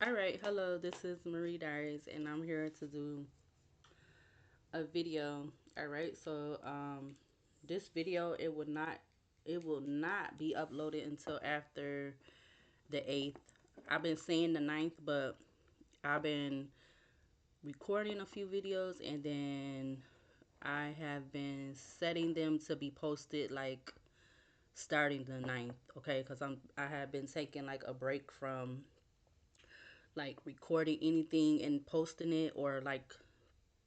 All right, hello, this is Marie Diaries, and I'm here to do a video. All right, so this video it will not be uploaded until after the 8th. I've been saying the ninth, but I've been recording a few videos, and then I have been setting them to be posted like starting the ninth. Okay, because I have been taking like a break from like recording anything and posting it, or like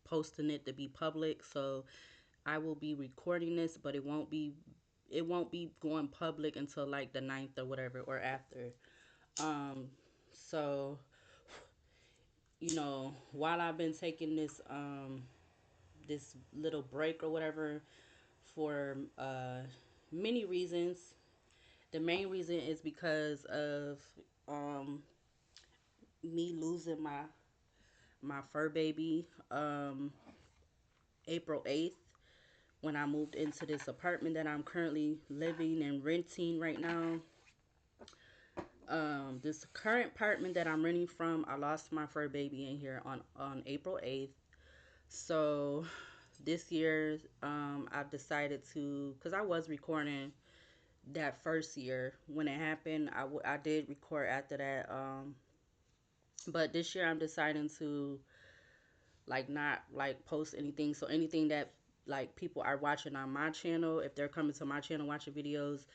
posting it to be public. So I will be recording this, but it won't be going public until like the ninth or whatever, or after. Um so while I've been taking this little break or whatever for many reasons. The main reason is because of um me losing my fur baby April 8th, when I moved into this apartment that I'm currently living and renting right now. This current apartment that I'm renting from, I lost my fur baby in here on April 8th. So this year, I've decided to, because I was recording that first year when it happened. I did record after that. But this year I'm deciding to like not like post anything. So anything that like people are watching on my channel, if they're coming to my channel watching videos,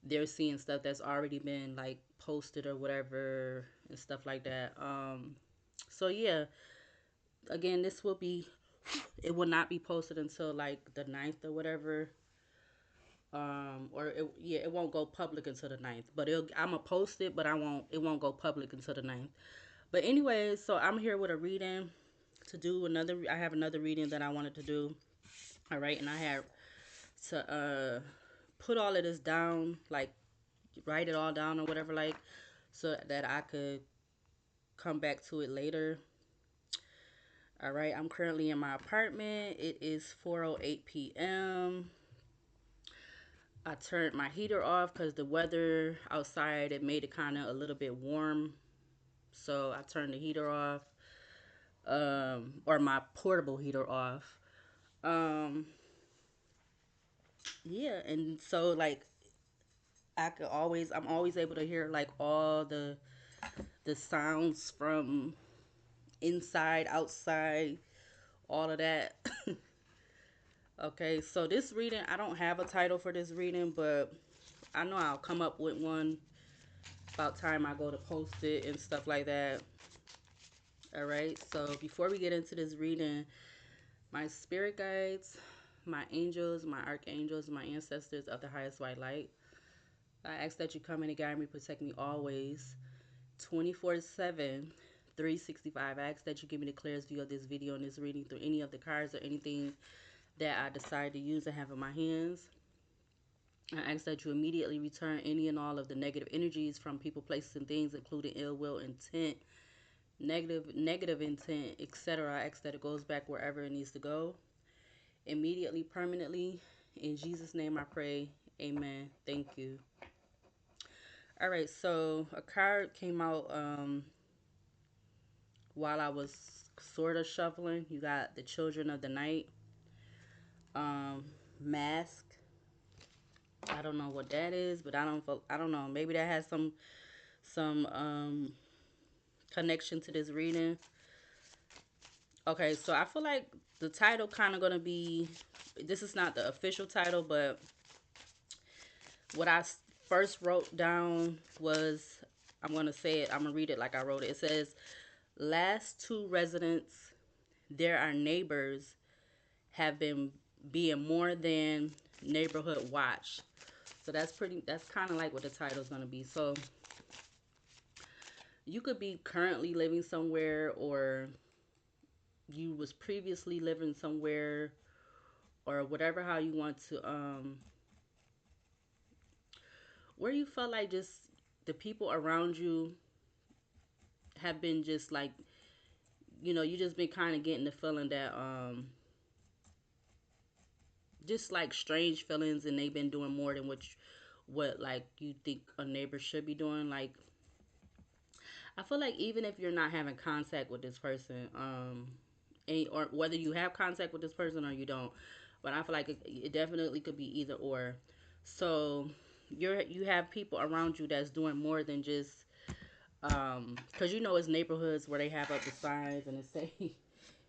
they're seeing stuff that's already been like posted or whatever and stuff like that. So yeah, again, this will be it will not be posted until like the ninth or whatever. Or it won't go public until the ninth. But I'm gonna post it, but it won't go public until the ninth. But anyways, so I'm here with a reading to do another. I have another reading that I wanted to do. All right, and I have to put all of this down, like write it all down or whatever, like so that I could come back to it later. All right, I'm currently in my apartment. It is 4:08 p.m. I turned my heater off because the weather outside, it made it kind of a little bit warm. So I turned the heater off, or my portable heater off. Um, yeah, and so like I'm always able to hear like all the sounds from inside, outside, all of that. Okay, so this reading, I don't have a title for this reading, but I know I'll come up with one about time I go to post it and stuff like that. All right, so before we get into this reading, my spirit guides, my angels, my archangels, my ancestors of the highest white light, I ask that you come in and guide me, protect me always, 24/7, 365. I ask that you give me the clearest view of this video and this reading through any of the cards or anything that I decide to use and have in my hands. I ask that you immediately return any and all of the negative energies from people, places, and things, including ill will, intent, negative intent, etc. I ask that it goes back wherever it needs to go, immediately, permanently. In Jesus' name I pray. Amen. Thank you. All right, so a card came out while I was sort of shuffling. You got the Children of the Night, um, Mask. I don't know what that is, but I don't know. Maybe that has some connection to this reading. Okay, so I feel like the title kind of gonna be. This is not the official title, but what first wrote down was, I'm gonna say it. I'm gonna read it like I wrote it. It says, "Last two residents, there are neighbors, have been being more than neighborhood watch." So that's pretty. That's kind of like what the title's gonna be. So you could be currently living somewhere, or you was previously living somewhere, or whatever, how you want to where you felt like just the people around you have been just like, you just been kind of getting the feeling that just like strange feelings, and they've been doing more than what like you think a neighbor should be doing. Like, I feel like even if you're not having contact with this person, or whether you have contact with this person or you don't, but I feel like it definitely could be either or. So you have people around you that's doing more than just because you know it's neighborhoods where they have up the signs and it say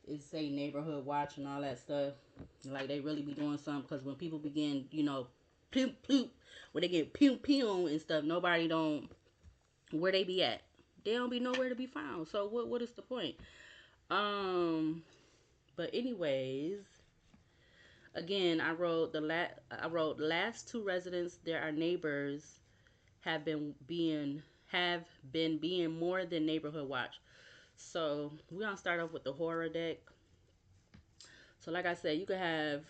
it say neighborhood watch and all that stuff. Like they really be doing something because when people begin, poop poop, when they get pew pew and stuff, nobody don't where they be at. They don't be nowhere to be found. So what is the point? Um, but anyways, again, I wrote last two residents. There are neighbors have been being more than neighborhood watch. So we're gonna start off with the horror deck. So like I said, you could have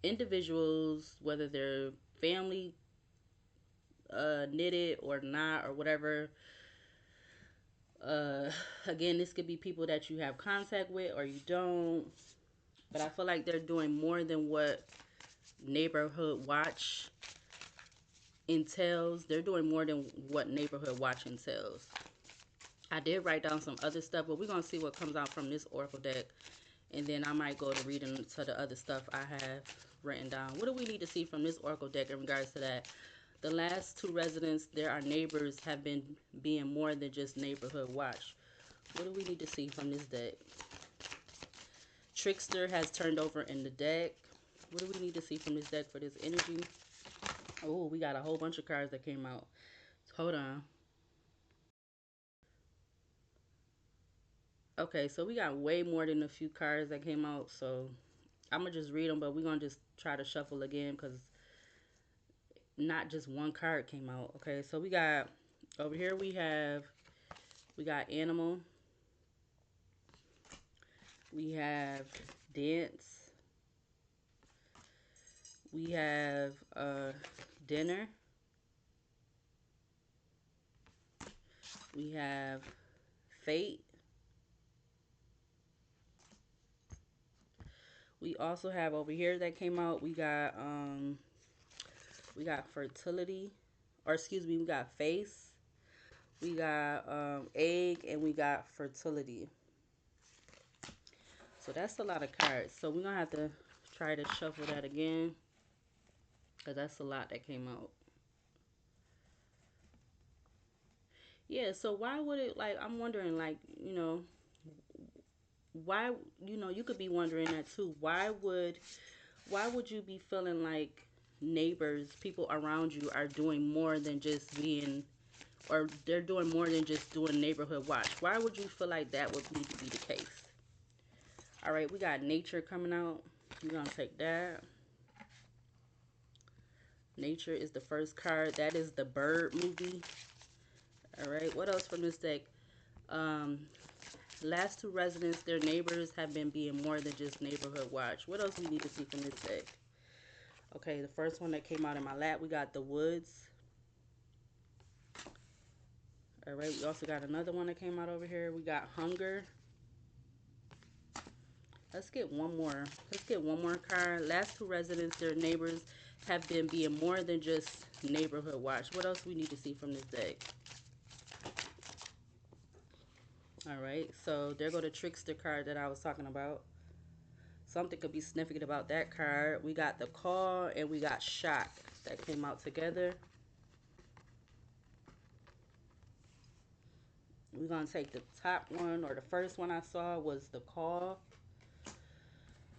individuals, whether they're family knitted or not or whatever. Uh, again, this could be people that you have contact with or you don't. But I feel like they're doing more than what neighborhood watch entails. They're doing more than what neighborhood watch entails. I did write down some other stuff, but we're gonna see what comes out from this oracle deck, and then I might go to reading to the other stuff I have written down. What do we need to see from this oracle deck in regards to that? The last two residents, there are neighbors, have been being more than just neighborhood watch. What do we need to see from this deck? Trickster has turned over in the deck. What do we need to see from this deck for this energy? Oh, we got a whole bunch of cards that came out. Hold on. Okay, so we got way more than a few cards that came out. So I'm going to just read them, but we're going to just try to shuffle again because not just one card came out. Okay, so we got over here we got animal. We have dance. We have dinner. We have fate. We also have over here that came out. We got fertility, or excuse me, we got face. We got egg, and we got fertility. So that's a lot of cards. So we're gonna have to try to shuffle that again because that's a lot that came out. Yeah. So why would it like? I'm wondering, like, why you could be wondering that too. Why would you be feeling like neighbors, people around you are doing more than just being, or they're doing more than just doing neighborhood watch? Why would you feel like that would need to be the case? All right, we got nature coming out. We're gonna take that. Nature is the first card. That is the bird movie. All right, what else from this deck? Um, last two residents, their neighbors have been being more than just neighborhood watch. What else we need to see from this deck? Okay, the first one that came out in my lap, we got the woods. All right, we also got another one that came out over here. We got hunger. Let's get one more. Let's get one more card. Last two residents, their neighbors have been being more than just neighborhood watch. What else we need to see from this deck? All right, so there go the trickster card that I was talking about. Something could be significant about that card. We got the call and we got shock that came out together. We're going to take the top one, or the first one I saw was the call.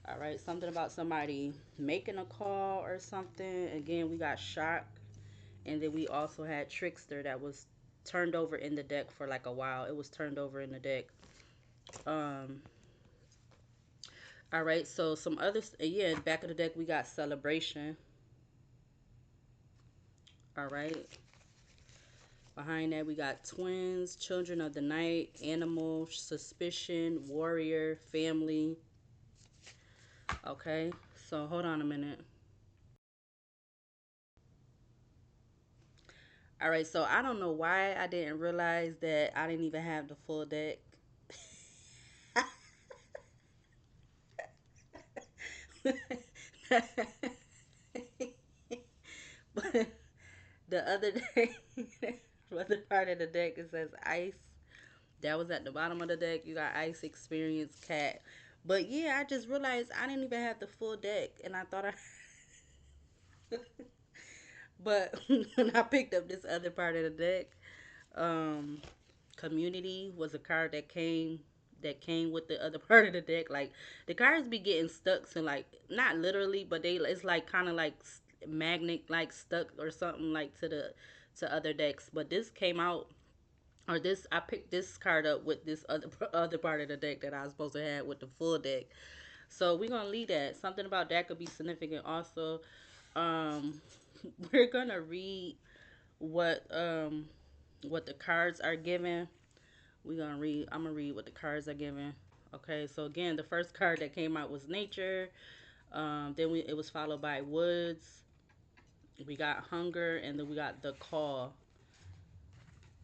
All right, something about somebody making a call or something. Again, we got shock. And then we also had trickster that was turned over in the deck for like a while. It was turned over in the deck. Um, all right, so some others, yeah, back of the deck we got celebration. All right, behind that, we got twins, children of the night, animal, suspicion, warrior, family. Okay, so hold on a minute. All right, so I don't know why I didn't realize that I didn't even have the full deck. But the other day, the other part of the deck, it says ice. That was at the bottom of the deck. You got Ice Experience Cat. But yeah, I just realized I didn't even have the full deck, and I thought I. But when I picked up this other part of the deck, um, Community was a card that came with the other part of the deck. Like the cards be getting stuck and like not literally, but they it's like kind of like magnet like stuck or something like to other decks. But this came out or this I picked this card up with this other part of the deck that I was supposed to have with the full deck. So we're gonna leave that. Something about that could be significant also. Um, we're gonna read what um what the cards are given. We're gonna read. I'm gonna read what the cards are given. Okay, so again, the first card that came out was Nature. Then it was followed by Woods. We got Hunger, and then we got the Call.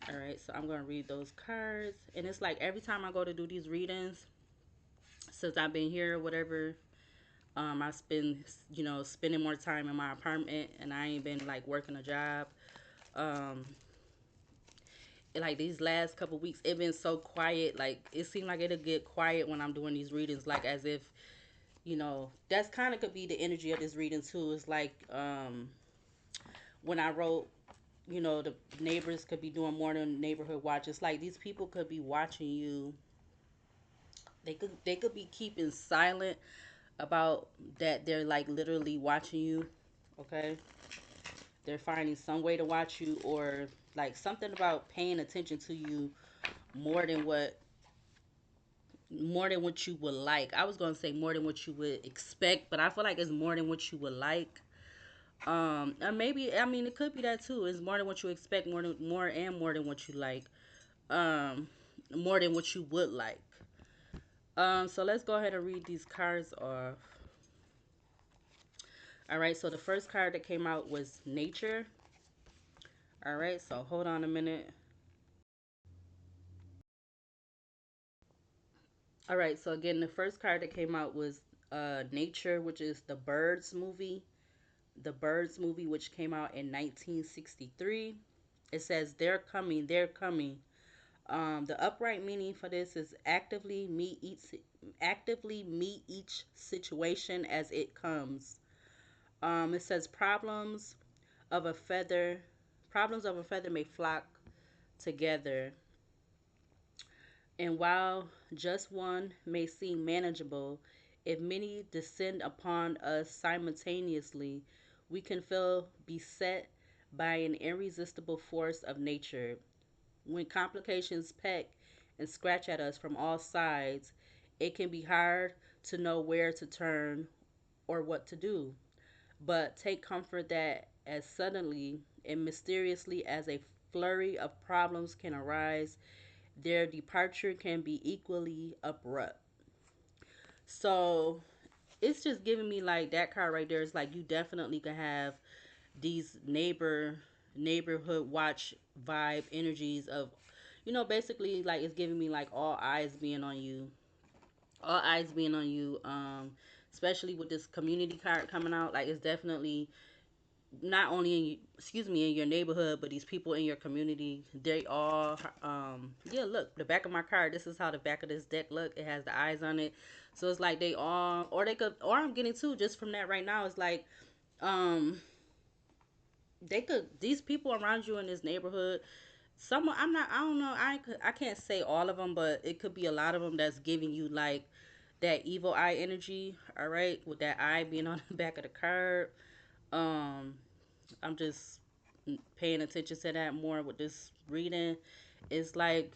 All right, so I'm gonna read those cards, and it's like every time I go to do these readings, since I've been here, whatever, I spend, spending more time in my apartment, and I ain't been like working a job. Um, like these last couple weeks, it been so quiet. Like it seemed like it'll get quiet when I'm doing these readings, like as if that's kind of could be the energy of this reading too. It's like when I wrote, the neighbors could be doing more than neighborhood watch. It's like these people could be watching you. They could be keeping silent about that. They're like literally watching you. Okay, they're finding some way to watch you, or like something about paying attention to you more than what more than what you would like. I was gonna say more than what you would expect, but I feel like it's more than what you would like. And maybe I mean it could be that too. It's more than what you expect, more than what you like. Um, more than what you would like. So let's go ahead and read these cards off. All right. So the first card that came out was Nature. All right. So hold on a minute. All right. So again, the first card that came out was Nature, which is the Birds movie. The Birds movie, which came out in 1963. It says, "They're coming, they're coming." The upright meaning for this is actively meet each situation as it comes. It says of a feather, problems of a feather may flock together, and while just one may seem manageable, if many descend upon us simultaneously, we can feel beset by an irresistible force of nature. When complications peck and scratch at us from all sides, it can be hard to know where to turn or what to do. But take comfort that as suddenly and mysteriously as a flurry of problems can arise, their departure can be equally abrupt. So it's just giving me like that card right there. It's like you definitely can have these neighborhood watch vibe energies of basically like it's giving me like all eyes being on you, especially with this community card coming out. Like it's definitely not only in your neighborhood, but these people in your community, they all yeah, look, the back of my card, this is how the back of this deck look. It has the eyes on it. So it's like they all, or they could, or I'm getting too just from that right now. It's like um they could, these people around you in this neighborhood, someone, I don't know, I can't say all of them, but it could be a lot of them that's giving you like that evil eye energy. All right, with that eye being on the back of the card. um I'm just paying attention to that more with this reading. It's like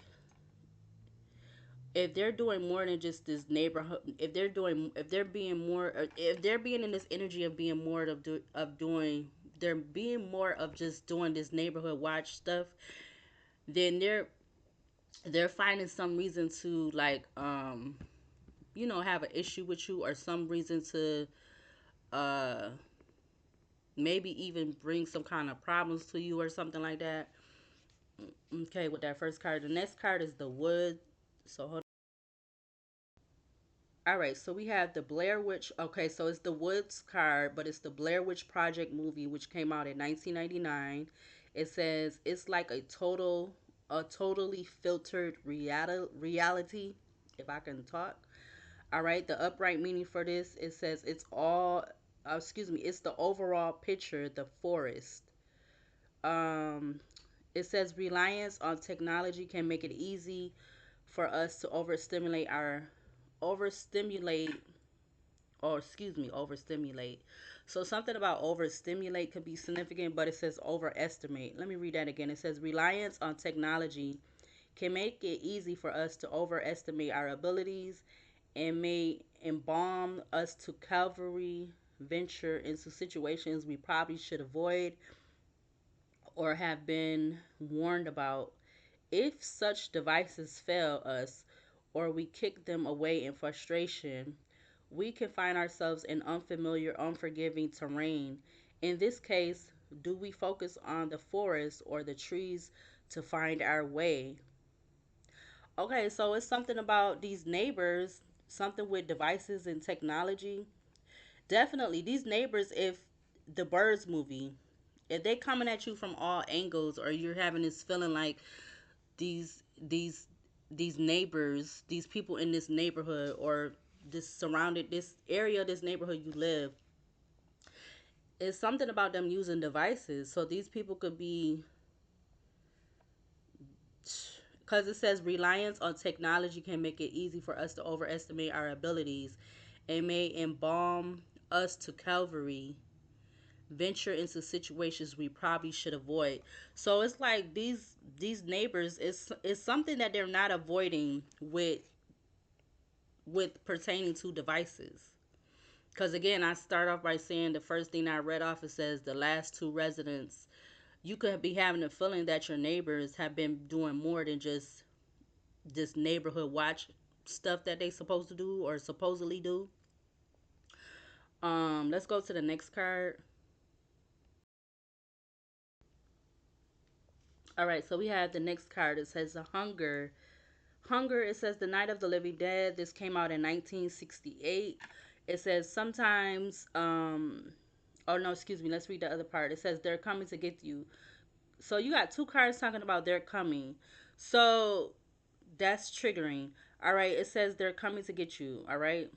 if they're doing more than just this neighborhood, if they're being more, if they're being in this energy of being more of doing, they're being more of just doing this neighborhood watch stuff, then they're finding some reason to like have an issue with you, or some reason to uh maybe even bring some kind of problems to you or something like that. Okay, with that first card. The next card is the Wood. So hold. All right, so we have the Blair Witch. Okay, so it's the Woods card, but it's the Blair Witch Project movie, which came out in 1999. It says it's like a total. a totally filtered reality, if I can talk. All right, the upright meaning for this, it says it's all, excuse me, it's the overall picture, the forest. Um, it says reliance on technology can make it easy for us to overstimulate, or excuse me, overstimulate. So something about overstimulate could be significant, but it says overestimate. Let me read that again. It says reliance on technology can make it easy for us to overestimate our abilities and may embalm us to cavalry venture into situations we probably should avoid or have been warned about. If such devices fail us or we kick them away in frustration, we can find ourselves in unfamiliar, unforgiving terrain. In this case, do we focus on the forest or the trees to find our way? Okay, so it's something about these neighbors, something with devices and technology. Definitely, these neighbors, if the Birds movie, if they coming at you from all angles, or you're having this feeling like these these these neighbors, these people in this neighborhood or this surrounded this area, this neighborhood you live, it's something about them using devices. So these people could be, because it says reliance on technology can make it easy for us to overestimate our abilities and may embalm us to Calvary, venture into situations we probably should avoid. So it's like these neighbors is something that they're not avoiding with pertaining to devices. Because again, I start off by saying the first thing I read off, it says the last two residents. You could be having a feeling that your neighbors have been doing more than just this neighborhood watch stuff that they supposed to do or supposedly do. Let's go to the next card. All right, so we have the next card. It says the hunger. Hunger, it says the Night of the Living Dead. This came out in 1968. It says sometimes, oh no, excuse me, let's read the other part. It says they're coming to get you. So you got two cards talking about they're coming. So that's triggering. All right, it says they're coming to get you. All right.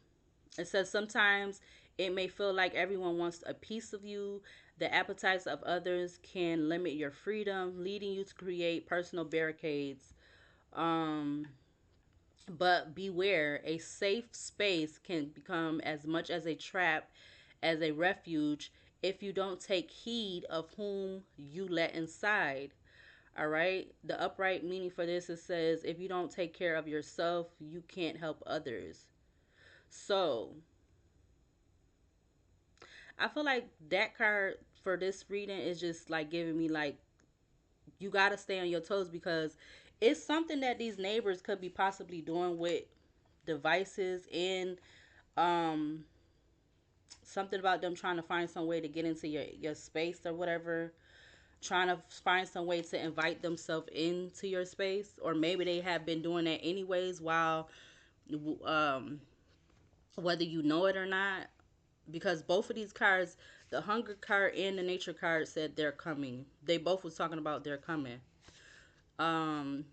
It says sometimes it may feel like everyone wants a piece of you. The appetites of others can limit your freedom, leading you to create personal barricades. Um, but beware, a safe space can become as much as a trap as a refuge if you don't take heed of whom you let inside. All right. The upright meaning for this, it says if you don't take care of yourself, you can't help others. So I feel like that card for this reading is just like giving me like you gotta stay on your toes because it's something that these neighbors could be possibly doing with devices and um something about them trying to find some way to get into your space or whatever, trying to find some way to invite themselves into your space, or maybe they have been doing that anyways while um whether you know it or not, because both of these cards, the hunger card and the nature card, said they're coming. They both was talking about they're coming. um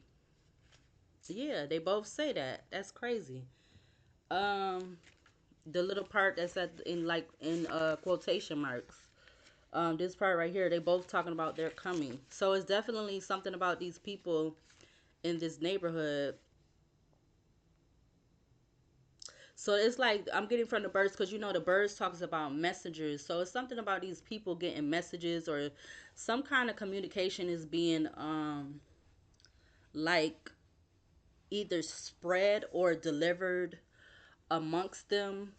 yeah, they both say that. That's crazy. um the little part that's at in like in quotation marks, this part right here, they both talking about they're coming. So it's definitely something about these people in this neighborhood. So it's like I'm getting from the birds, because you know the birds talks about messengers. So it's something about these people getting messages, or some kind of communication is being like either spread or delivered amongst them.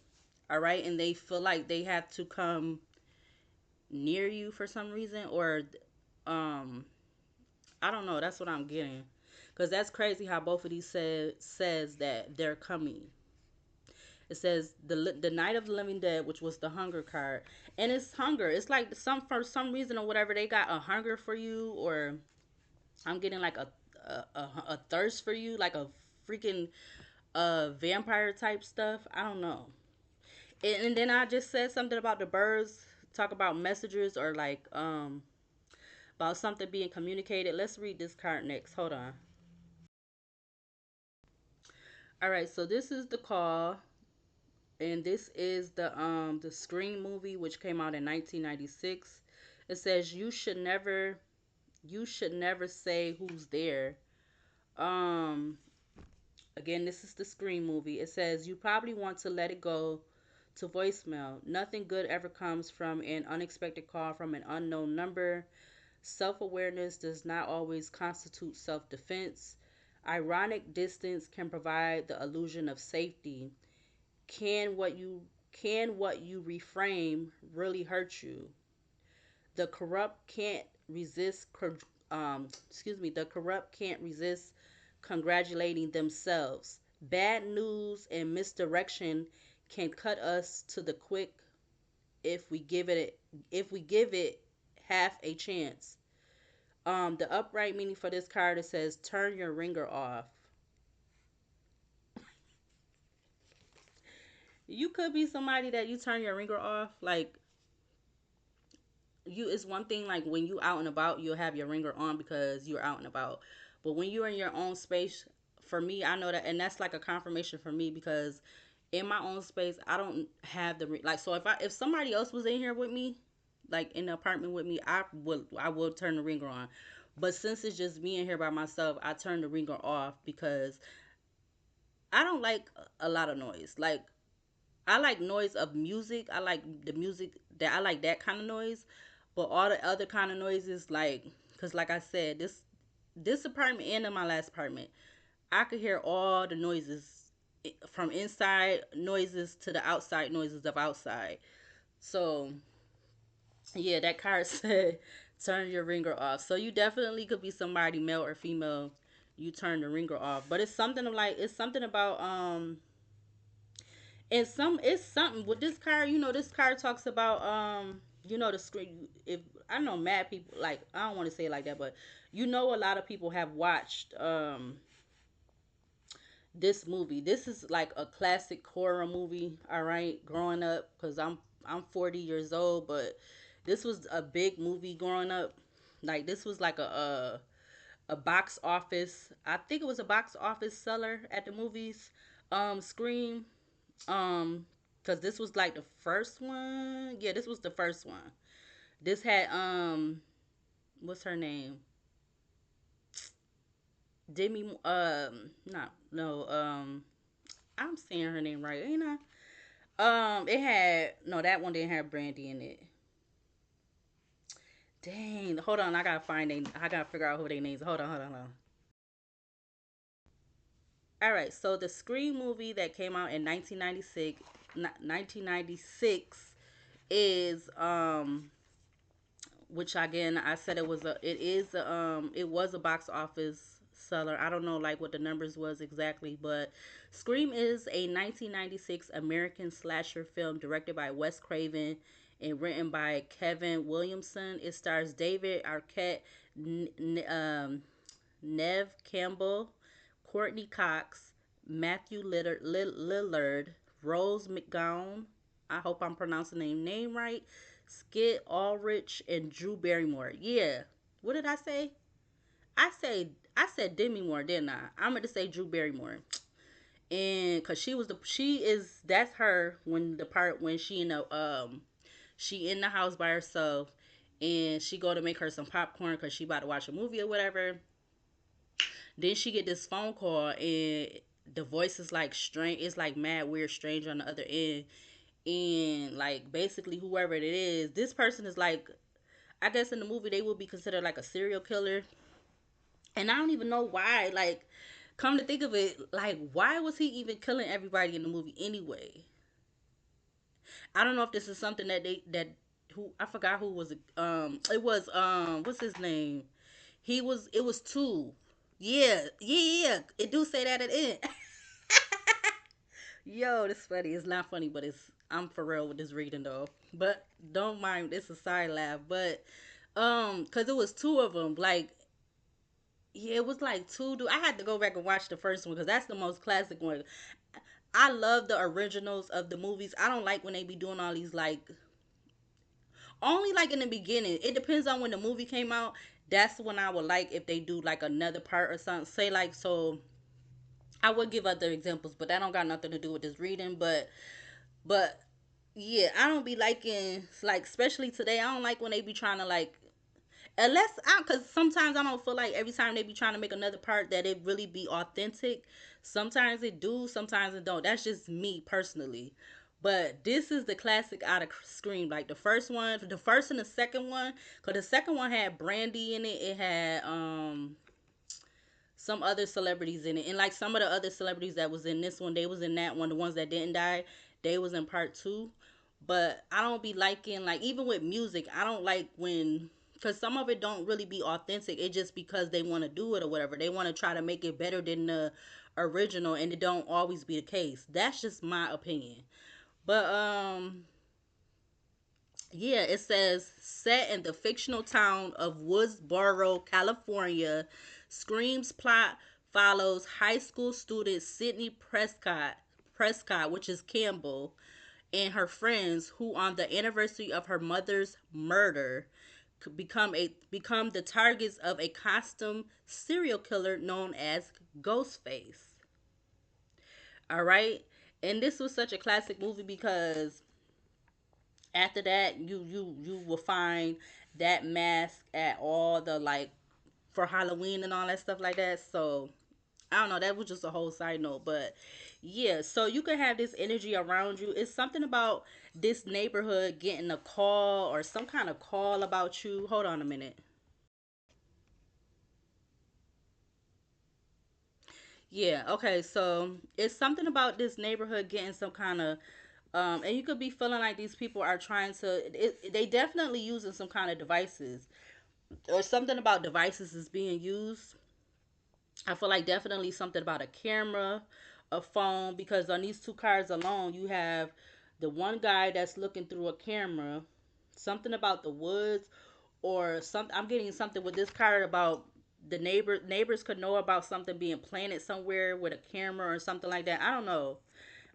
All right, and they feel like they have to come near you for some reason, or um I don't know. That's what I'm getting. Because that's crazy how both of these says that they're coming. It says the Night of the Living Dead, which was the hunger card, and it's hunger. It's like some for some reason or whatever they got a hunger for you, or I'm getting like a thirst for you, like a freaking vampire type stuff. I don't know. And then I just said something about the birds talk about messengers, or like about something being communicated. Let's read this card next. Hold on. All right, so this is the call, and this is the Scream movie, which came out in 1996. It says you should never say who's there. Um, Again, this is the Scream movie. It says you probably want to let it go to voicemail. Nothing good ever comes from an unexpected call from an unknown number. Self awareness does not always constitute self defense. Ironic distance can provide the illusion of safety. Can what you can what you reframe really hurt you? The corrupt can't resist the corrupt can't resist congratulating themselves. Bad news and misdirection can cut us to the quick if we give it half a chance. The upright meaning for this card, it says turn your ringer off. You could be somebody that you turn your ringer off. Like, you, it's one thing like when you out and about, you'll have your ringer on because you're out and about. But when you're in your own space, for me, I know that, and that's like a confirmation for me because in my own space, I don't have the like. So if somebody else was in here with me, like in the apartment with me, I would turn the ringer on. But since it's just me in here by myself, I turn the ringer off because I don't like a lot of noise. Like, I like noise of music. I like the music that I like that kind of noise. But all the other kind of noises, like, cause like I said, this apartment and in my last apartment, I could hear all the noises from inside noises to the outside noises of outside. So yeah, that card said turn your ringer off. So you definitely could be somebody, male or female. You turn the ringer off, but it's something about and some it's something with this card. This card talks about the screen. If I know mad people, like, I don't want to say it like that, but a lot of people have watched this movie. This is like a classic horror movie. All right, growing up, because I'm 40 years old, but this was a big movie growing up. Like, this was like a box office. I think it was a box office seller at the movies. Scream. Um, because this was like the first one. Yeah, this was the first one. This had what's her name? Demi. Not no. I'm saying her name right, ain't I? It had no. That one didn't have Brandy in it. Dang. Hold on. I gotta find they. I gotta figure out who they names. Hold on. All right. So the Scream movie that came out in 1996 is which again I said it was a box office seller. I don't know like what the numbers was exactly, but Scream is a 1996 American slasher film directed by Wes Craven and written by Kevin Williamson. It stars David Arquette, Nev Campbell, Courtney Cox, Matthew Lillard, Rose McGowan. I hope I'm pronouncing the name right. Skid Ulrich and Drew Barrymore. Yeah. What did I say? I said Demi Moore, didn't I? I'm gonna say Drew Barrymore. And cause she is that's her when the part when she in the house by herself and she go to make her some popcorn because she about to watch a movie or whatever. Then she get this phone call and the voice is like strange. It's like mad weird strange on the other end. And like basically whoever it is, this person is like, I guess in the movie they would be considered like a serial killer. And I don't even know why. Like, come to think of it, like why was he even killing everybody in the movie anyway? I don't know if this is something that who I forgot who was it was what's his name? It was two. Yeah. It do say that at the end. Yo, this funny. It's not funny, but I'm for real with this reading though. But don't mind, it's a side laugh. But cause it was two of them. Like, yeah, it was like two. I had to go back and watch the first one because that's the most classic one. I love the originals of the movies. I don't like when they be doing all these like Only like in the beginning. It depends on when the movie came out. That's when I would like if they do like another part or something. Say like so. I would give other examples, but that don't got nothing to do with this reading. But yeah, I don't be liking like especially today. I don't like when they be trying to like unless I because sometimes I don't feel like every time they be trying to make another part that it really be authentic. Sometimes it do, sometimes it don't. That's just me personally. But this is the classic out of Scream. Like the first and the second one, because the second one had Brandy in it. It had some other celebrities in it, and like some of the other celebrities that was in this one, they was in that one. The ones that didn't die, they was in part two. But I don't be liking like even with music, I don't like when because some of it don't really be authentic. It just because they want to do it or whatever. They want to try to make it better than the original, and it don't always be the case. That's just my opinion. But yeah, it says set in the fictional town of Woodsboro, California. Scream's plot follows high school student Sydney Prescott, which is Campbell, and her friends who on the anniversary of her mother's murder become the targets of a costume serial killer known as Ghostface. All right? And this was such a classic movie because after that you will find that mask at all the like for Halloween and all that stuff like that. So I don't know, that was just a whole side note, but yeah, so you can have this energy around you. It's something about this neighborhood getting a call or some kind of call about you. Hold on a minute. Yeah, okay, so it's something about this neighborhood getting some kind of and you could be feeling like these people are trying to they definitely using some kind of devices or something about devices is being used. I feel like definitely something about a camera, a phone, because on these two cards alone, you have the one guy that's looking through a camera, something about the woods, or something. I'm getting something with this card about the neighbors could know about something being planted somewhere with a camera or something like that. I don't know.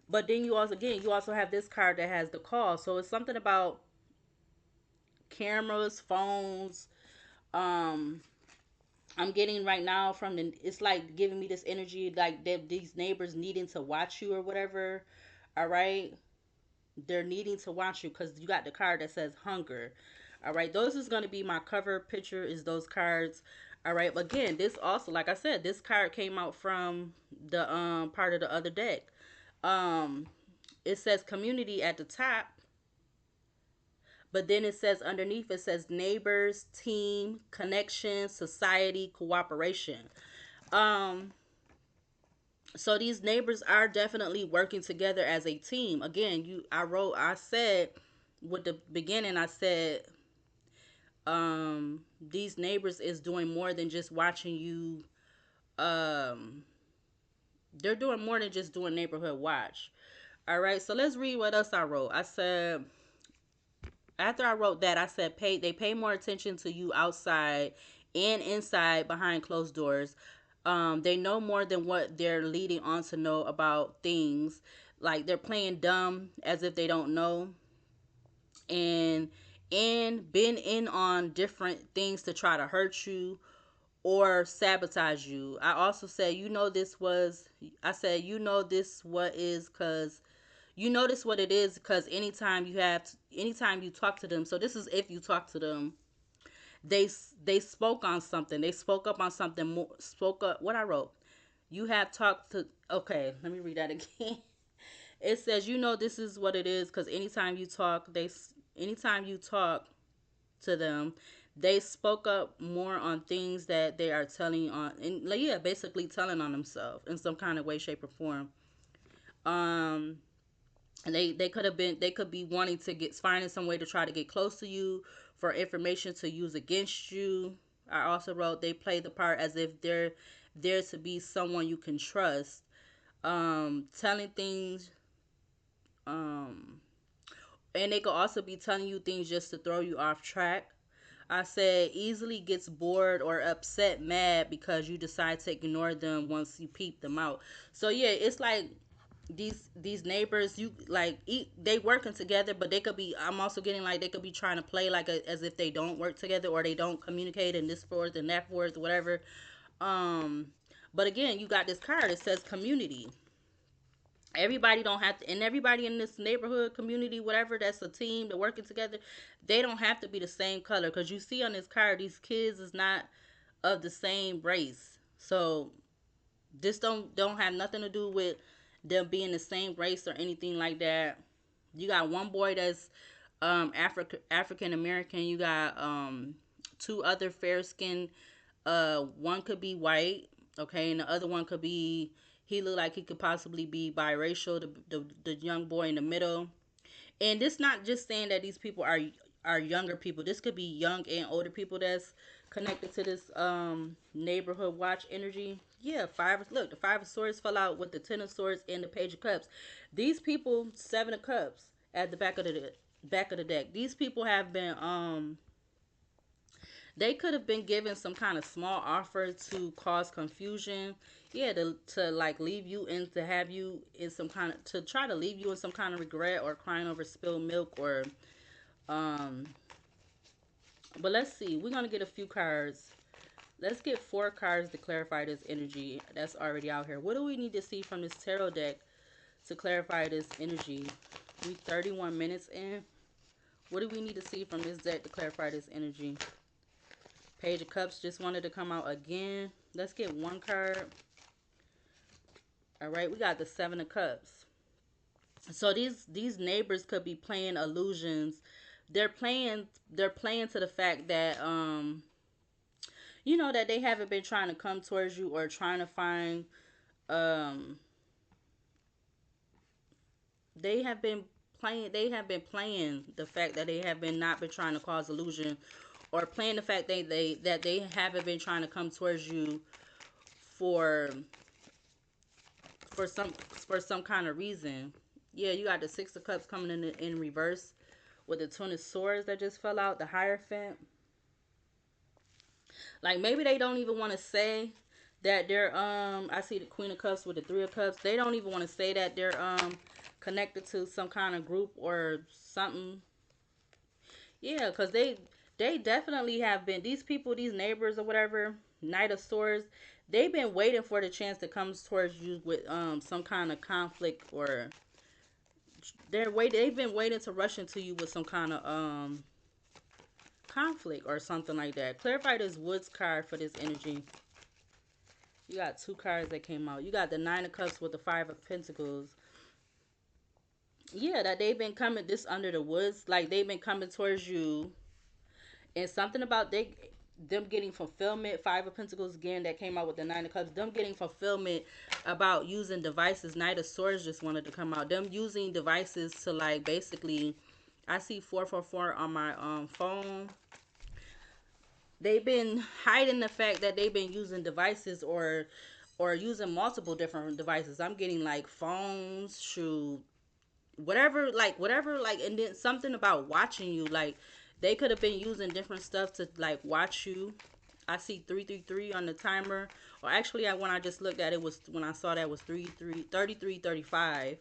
But then you also have this card that has the call. So it's something about cameras, phones, um I'm getting right now from the it's like giving me this energy like these neighbors needing to watch you or whatever. All right, they're needing to watch you because you got the card that says hunger. All right, those is going to be my cover picture is those cards. All right, but again, this also like I said, this card came out from the part of the other deck. um it says community at the top, but then it says underneath it says neighbors, team, connection, society, cooperation. um so these neighbors are definitely working together as a team. Again, I said with the beginning, I said these neighbors is doing more than just watching you. um they're doing more than just doing neighborhood watch. All right, so let's read what else I wrote. I said after I wrote that, I said they pay more attention to you outside and inside behind closed doors. They know more than what they're leading on to know about things. Like they're playing dumb as if they don't know, and been in on different things to try to hurt you or sabotage you. I also said, I said, this what is because you notice what it is because anytime you talk to them. So this is if you talk to them, they they spoke on something. They spoke up on something more. Spoke up. What I wrote. You have talked to. Okay, let me read that again. It says, this is what it is because anytime you talk to them, they spoke up more on things that they are telling on, and like, yeah, basically telling on themselves in some kind of way, shape, or form. Um, and they could be wanting to get finding some way to try to get close to you for information to use against you. I also wrote they play the part as if they're there to be someone you can trust. Telling things, um, and they could also be telling you things just to throw you off track. I said easily gets bored or upset, mad because you decide to ignore them once you peep them out. So yeah, it's like these neighbors, you like they working together, but they could be, I'm also getting like they could be trying to play like as if they don't work together, or they don't communicate, and this forth and that forth, whatever. um but again, you got this card that says community. Everybody don't have to, and everybody in this neighborhood community, whatever, that's a team, they're working together. They don't have to be the same color, because you see on this card, these kids is not of the same race. So this don't have nothing to do with them being the same race or anything like that. You got one boy that's African American. You got two other fair skinned. One could be white, okay, and the other one could be, he looked like he could possibly be biracial. The young boy in the middle. And this not just saying that these people are younger people. This could be young and older people that's connected to this neighborhood watch energy. Yeah, five. Look, the five of swords fell out with the ten of swords and the page of cups. These people, seven of cups at the back of the deck. These people have been they could have been given some kind of small offer to cause confusion. Yeah, to like leave you in, to have you in some kind of, to try to leave you in some kind of regret or crying over spilled milk or um but let's see. We're gonna get a few cards. Let's get four cards to clarify this energy that's already out here. What do we need to see from this tarot deck to clarify this energy? We 31 minutes in. What do we need to see from this deck to clarify this energy? Page of Cups just wanted to come out again. Let's get one card. All right, we got the Seven of Cups. So these neighbors could be playing illusions. They're playing to the fact that that they haven't been trying to come towards you or trying to find um they have been playing the fact that they have been not been trying to cause illusion, or playing the fact that they haven't been trying to come towards you for some kind of reason. Yeah, you got the Six of Cups coming in reverse with the Ten of Swords that just fell out, the Hierophant. Like maybe they don't even want to say that they're I see the Queen of Cups with the Three of Cups. They don't even want to say that they're connected to some kind of group or something. Yeah, cuz they definitely have been, these people, these neighbors or whatever, Knight of Swords, they've been waiting for the chance to come towards you with some kind of conflict, or they've been waiting to rush into you with some kind of conflict or something like that. Clarify this Woods card for this energy. You got two cards that came out. You got the Nine of Cups with the Five of Pentacles. Yeah, that they've been coming this under the woods, like they've been coming towards you, and something about them getting fulfillment. Five of Pentacles again that came out with the Nine of Cups. Them getting fulfillment about using devices. Knight of Swords just wanted to come out. Them using devices to like basically. I see 444 on my phone. They've been hiding the fact that they've been using devices, or using multiple different devices. I'm getting like phones, shoe, whatever, like, and then something about watching you. Like they could have been using different stuff to like watch you. I see 333 on the timer. Or actually, when I just looked at it, was when I saw that was 3335.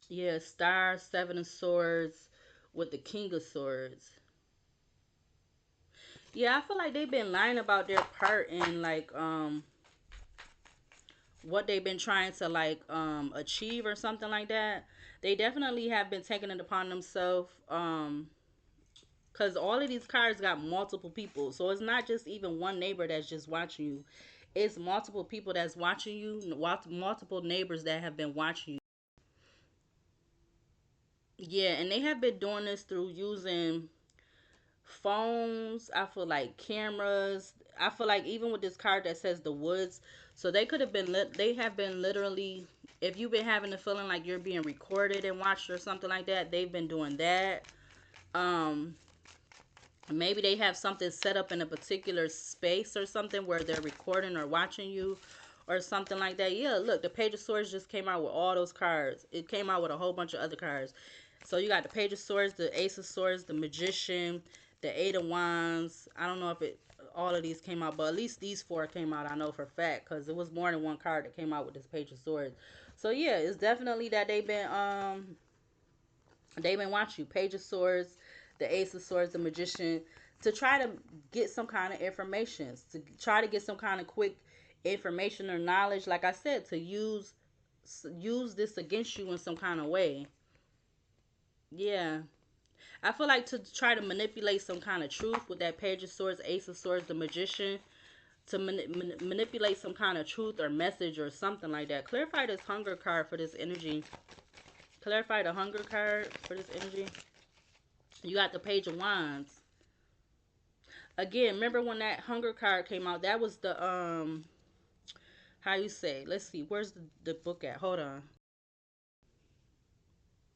Yeah, star, Seven of Swords with the King of Swords. Yeah, I feel like they've been lying about their part in like what they've been trying to like achieve or something like that. They definitely have been taking it upon themselves because all of these cards got multiple people. So it's not just even one neighbor that's just watching you. It's multiple people that's watching you, multiple neighbors that have been watching you. Yeah, and they have been doing this through using phones. I feel like cameras. I feel like even with this card that says the woods, so they could have been they have been literally, if you've been having the feeling like you're being recorded and watched or something like that, they've been doing that. um Maybe they have something set up in a particular space or something where they're recording or watching you or something like that. Yeah, look, the Page of Swords just came out with all those cards. It came out with a whole bunch of other cards. So you got the Page of Swords, the Ace of Swords, the Magician, the Eight of Wands. I don't know if it all of these came out, but at least these four came out. I know for a fact because it was more than one card that came out with this Page of Swords. So yeah, it's definitely that they've been watching you. Page of Swords, the Ace of Swords, the Magician, to try to get some kind of information, to try to get some kind of quick information or knowledge. Like I said, to use this against you in some kind of way. Yeah. I feel like to try to manipulate some kind of truth with that Page of Swords, Ace of Swords, the Magician, to manipulate some kind of truth or message or something like that. Clarify this Hunger card for this energy. Clarify the Hunger card for this energy. You got the Page of Wands. Again, remember when that Hunger card came out? That was the how you say? Let's see. Where's the book at? Hold on.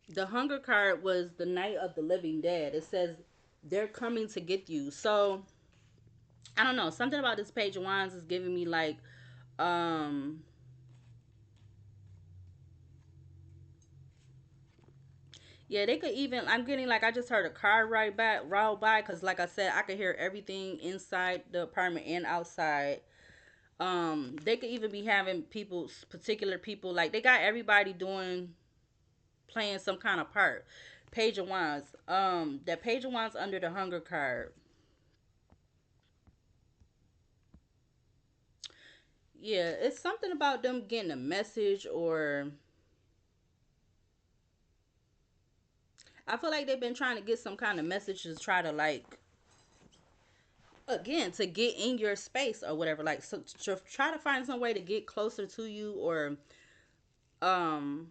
The Hunger card was the Night of the Living Dead. It says they're coming to get you. So I don't know. Something about this Page of Wands is giving me like um yeah, they could even. I'm getting like I just heard a car ride back, roll by, because like I said, I could hear everything inside the apartment and outside. They could even be having people, particular people, like they got everybody doing, playing some kind of part. Page of Wands. That Page of Wands under the Hunger card. Yeah, it's something about them getting a message, or I feel like they've been trying to get some kind of message to try to like again to get in your space or whatever, like so to try to find some way to get closer to you, or um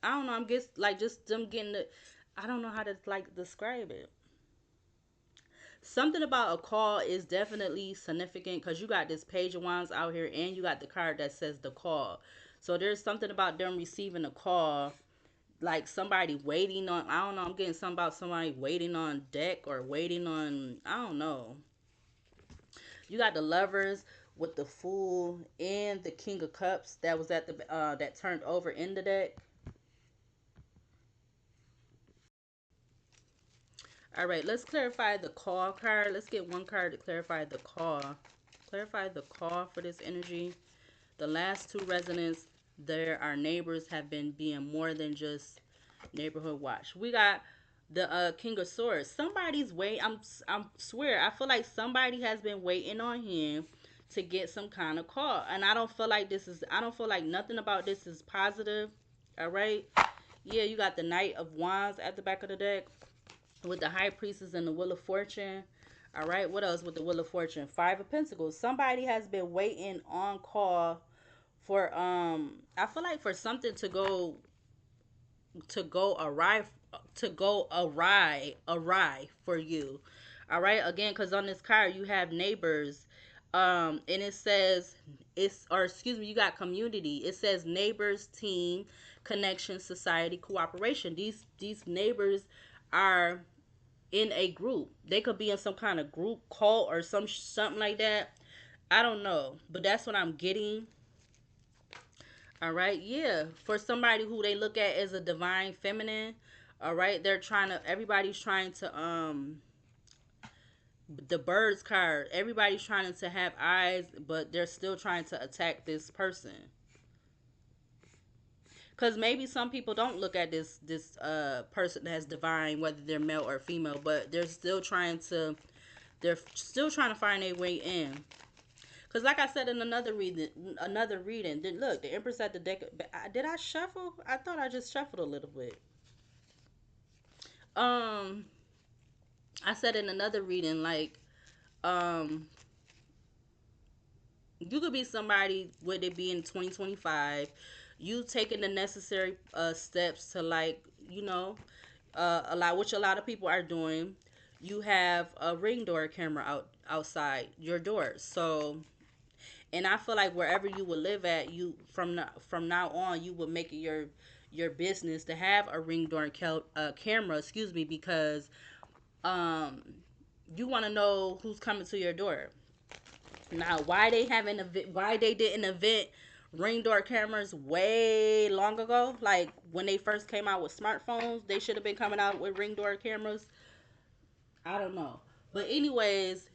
I don't know, I'm just like just them getting the, I don't know how to like describe it. Something about a call is definitely significant because you got this Page of Wands out here and you got the card that says the call. So there's something about them receiving a call, like somebody waiting on, I don't know, I'm getting something about somebody waiting on deck or waiting on, I don't know. You got the Lovers with the Fool and the King of Cups that was at the that turned over in the deck. All right, let's clarify the call card. Let's get one card to clarify the call. Clarify the call for this energy. The last two resonants, there our neighbors have been being more than just neighborhood watch. We got the King of Swords. Somebody's wait. I'm swear. I feel like somebody has been waiting on him to get some kind of call, and I don't feel like this is. I don't feel like nothing about this is positive. All right. Yeah, you got the Knight of Wands at the back of the deck with the High Priestess and the Wheel of Fortune. All right, what else with the Wheel of Fortune? Five of Pentacles. Somebody has been waiting on call for I feel like for something to go awry, awry for you. All right, again, because on this card you have neighbors, and it says it's, or excuse me, you got community. It says neighbors, team, connection, society, cooperation. These neighbors are in a group. They could be in some kind of group cult or something like that. I don't know, but that's what I'm getting. All right, yeah. For somebody who they look at as a divine feminine, all right, they're trying to. Everybody's trying to the birds card. Everybody's trying to have eyes, but they're still trying to attack this person. Because maybe some people don't look at this person as divine, whether they're male or female, but they're still trying to find a way in. Because like I said in another reading, look, the Empress at the deck. Did I shuffle? I thought I just shuffled a little bit. Um, I said in another reading, like, um, you could be somebody with it being 2025. You taking the necessary steps to, like, a lot, which a lot of people are doing. You have a ring door camera outside your door, so, and I feel like wherever you would live at, you from now on, you would make it your business to have a ring door camera. Excuse me, because um, you want to know who's coming to your door. Now, why they didn't invent ring door cameras way long ago? Like when they first came out with smartphones, they should have been coming out with ring door cameras. I don't know. But anyways,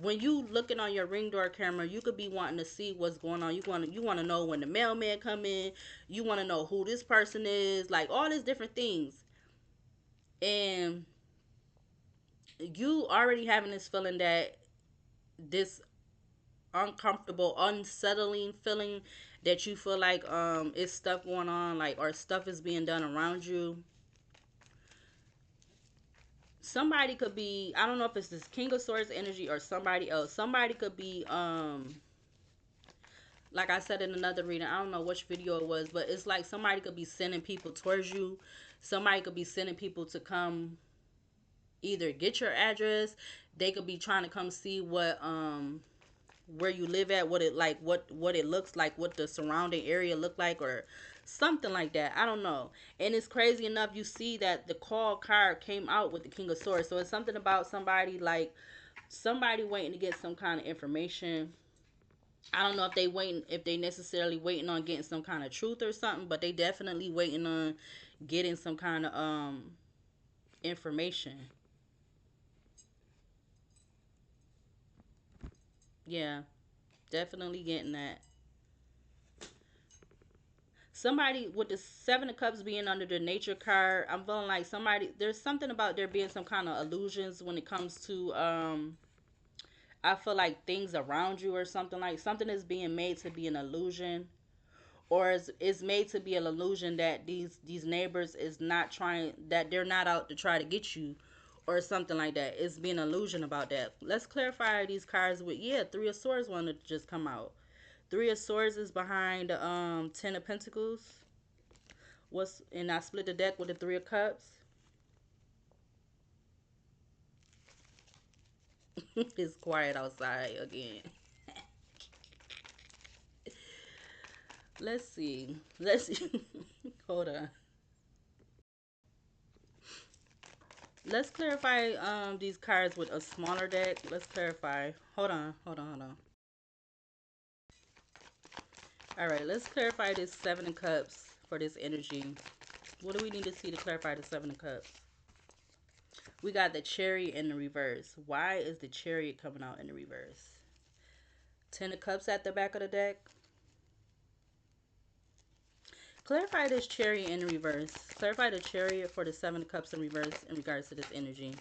when you looking on your ring door camera, you could be wanting to see what's going on. You want to know when the mailman come in. You want to know who this person is, like all these different things. And you already having this feeling that this uncomfortable, unsettling feeling that you feel like it's stuff going on, like or stuff is being done around you. Somebody could be, I don't know if it's this King of Swords energy or somebody else. Somebody could be like I said in another reading, I don't know which video it was, but it's like somebody could be sending people towards you. Somebody could be sending people to come either get your address. They could be trying to come see what where you live at, what it like, what it looks like, what the surrounding area look like, or something like that. I don't know. And it's crazy enough, you see that the call card came out with the King of Swords, so it's something about somebody, like somebody waiting to get some kind of information. I don't know if they necessarily waiting on getting some kind of truth or something, but they definitely waiting on getting some kind of information. Yeah, definitely getting that. Somebody with the Seven of Cups being under the Nature card, I'm feeling like somebody, there's something about there being some kind of illusions when it comes to I feel like things around you or something, like something is being made to be an illusion, or is made to be an illusion that these neighbors is not trying, that they're not out to try to get you or something like that. It's being an illusion about that. Let's clarify these cards with, yeah, Three of Swords wanted to just come out. Three of Swords is behind Ten of Pentacles. What's, and I split the deck with the Three of Cups. It's quiet outside again. Let's see. Let's see. Hold on. Let's clarify these cards with a smaller deck. Let's clarify. Hold on. All right, let's clarify this Seven of Cups for this energy. What do we need to see to clarify the Seven of Cups? We got the Chariot in the reverse. Why is the Chariot coming out in the reverse? Ten of Cups at the back of the deck. Clarify this Chariot in reverse. Clarify the Chariot for the Seven of Cups in reverse in regards to this energy.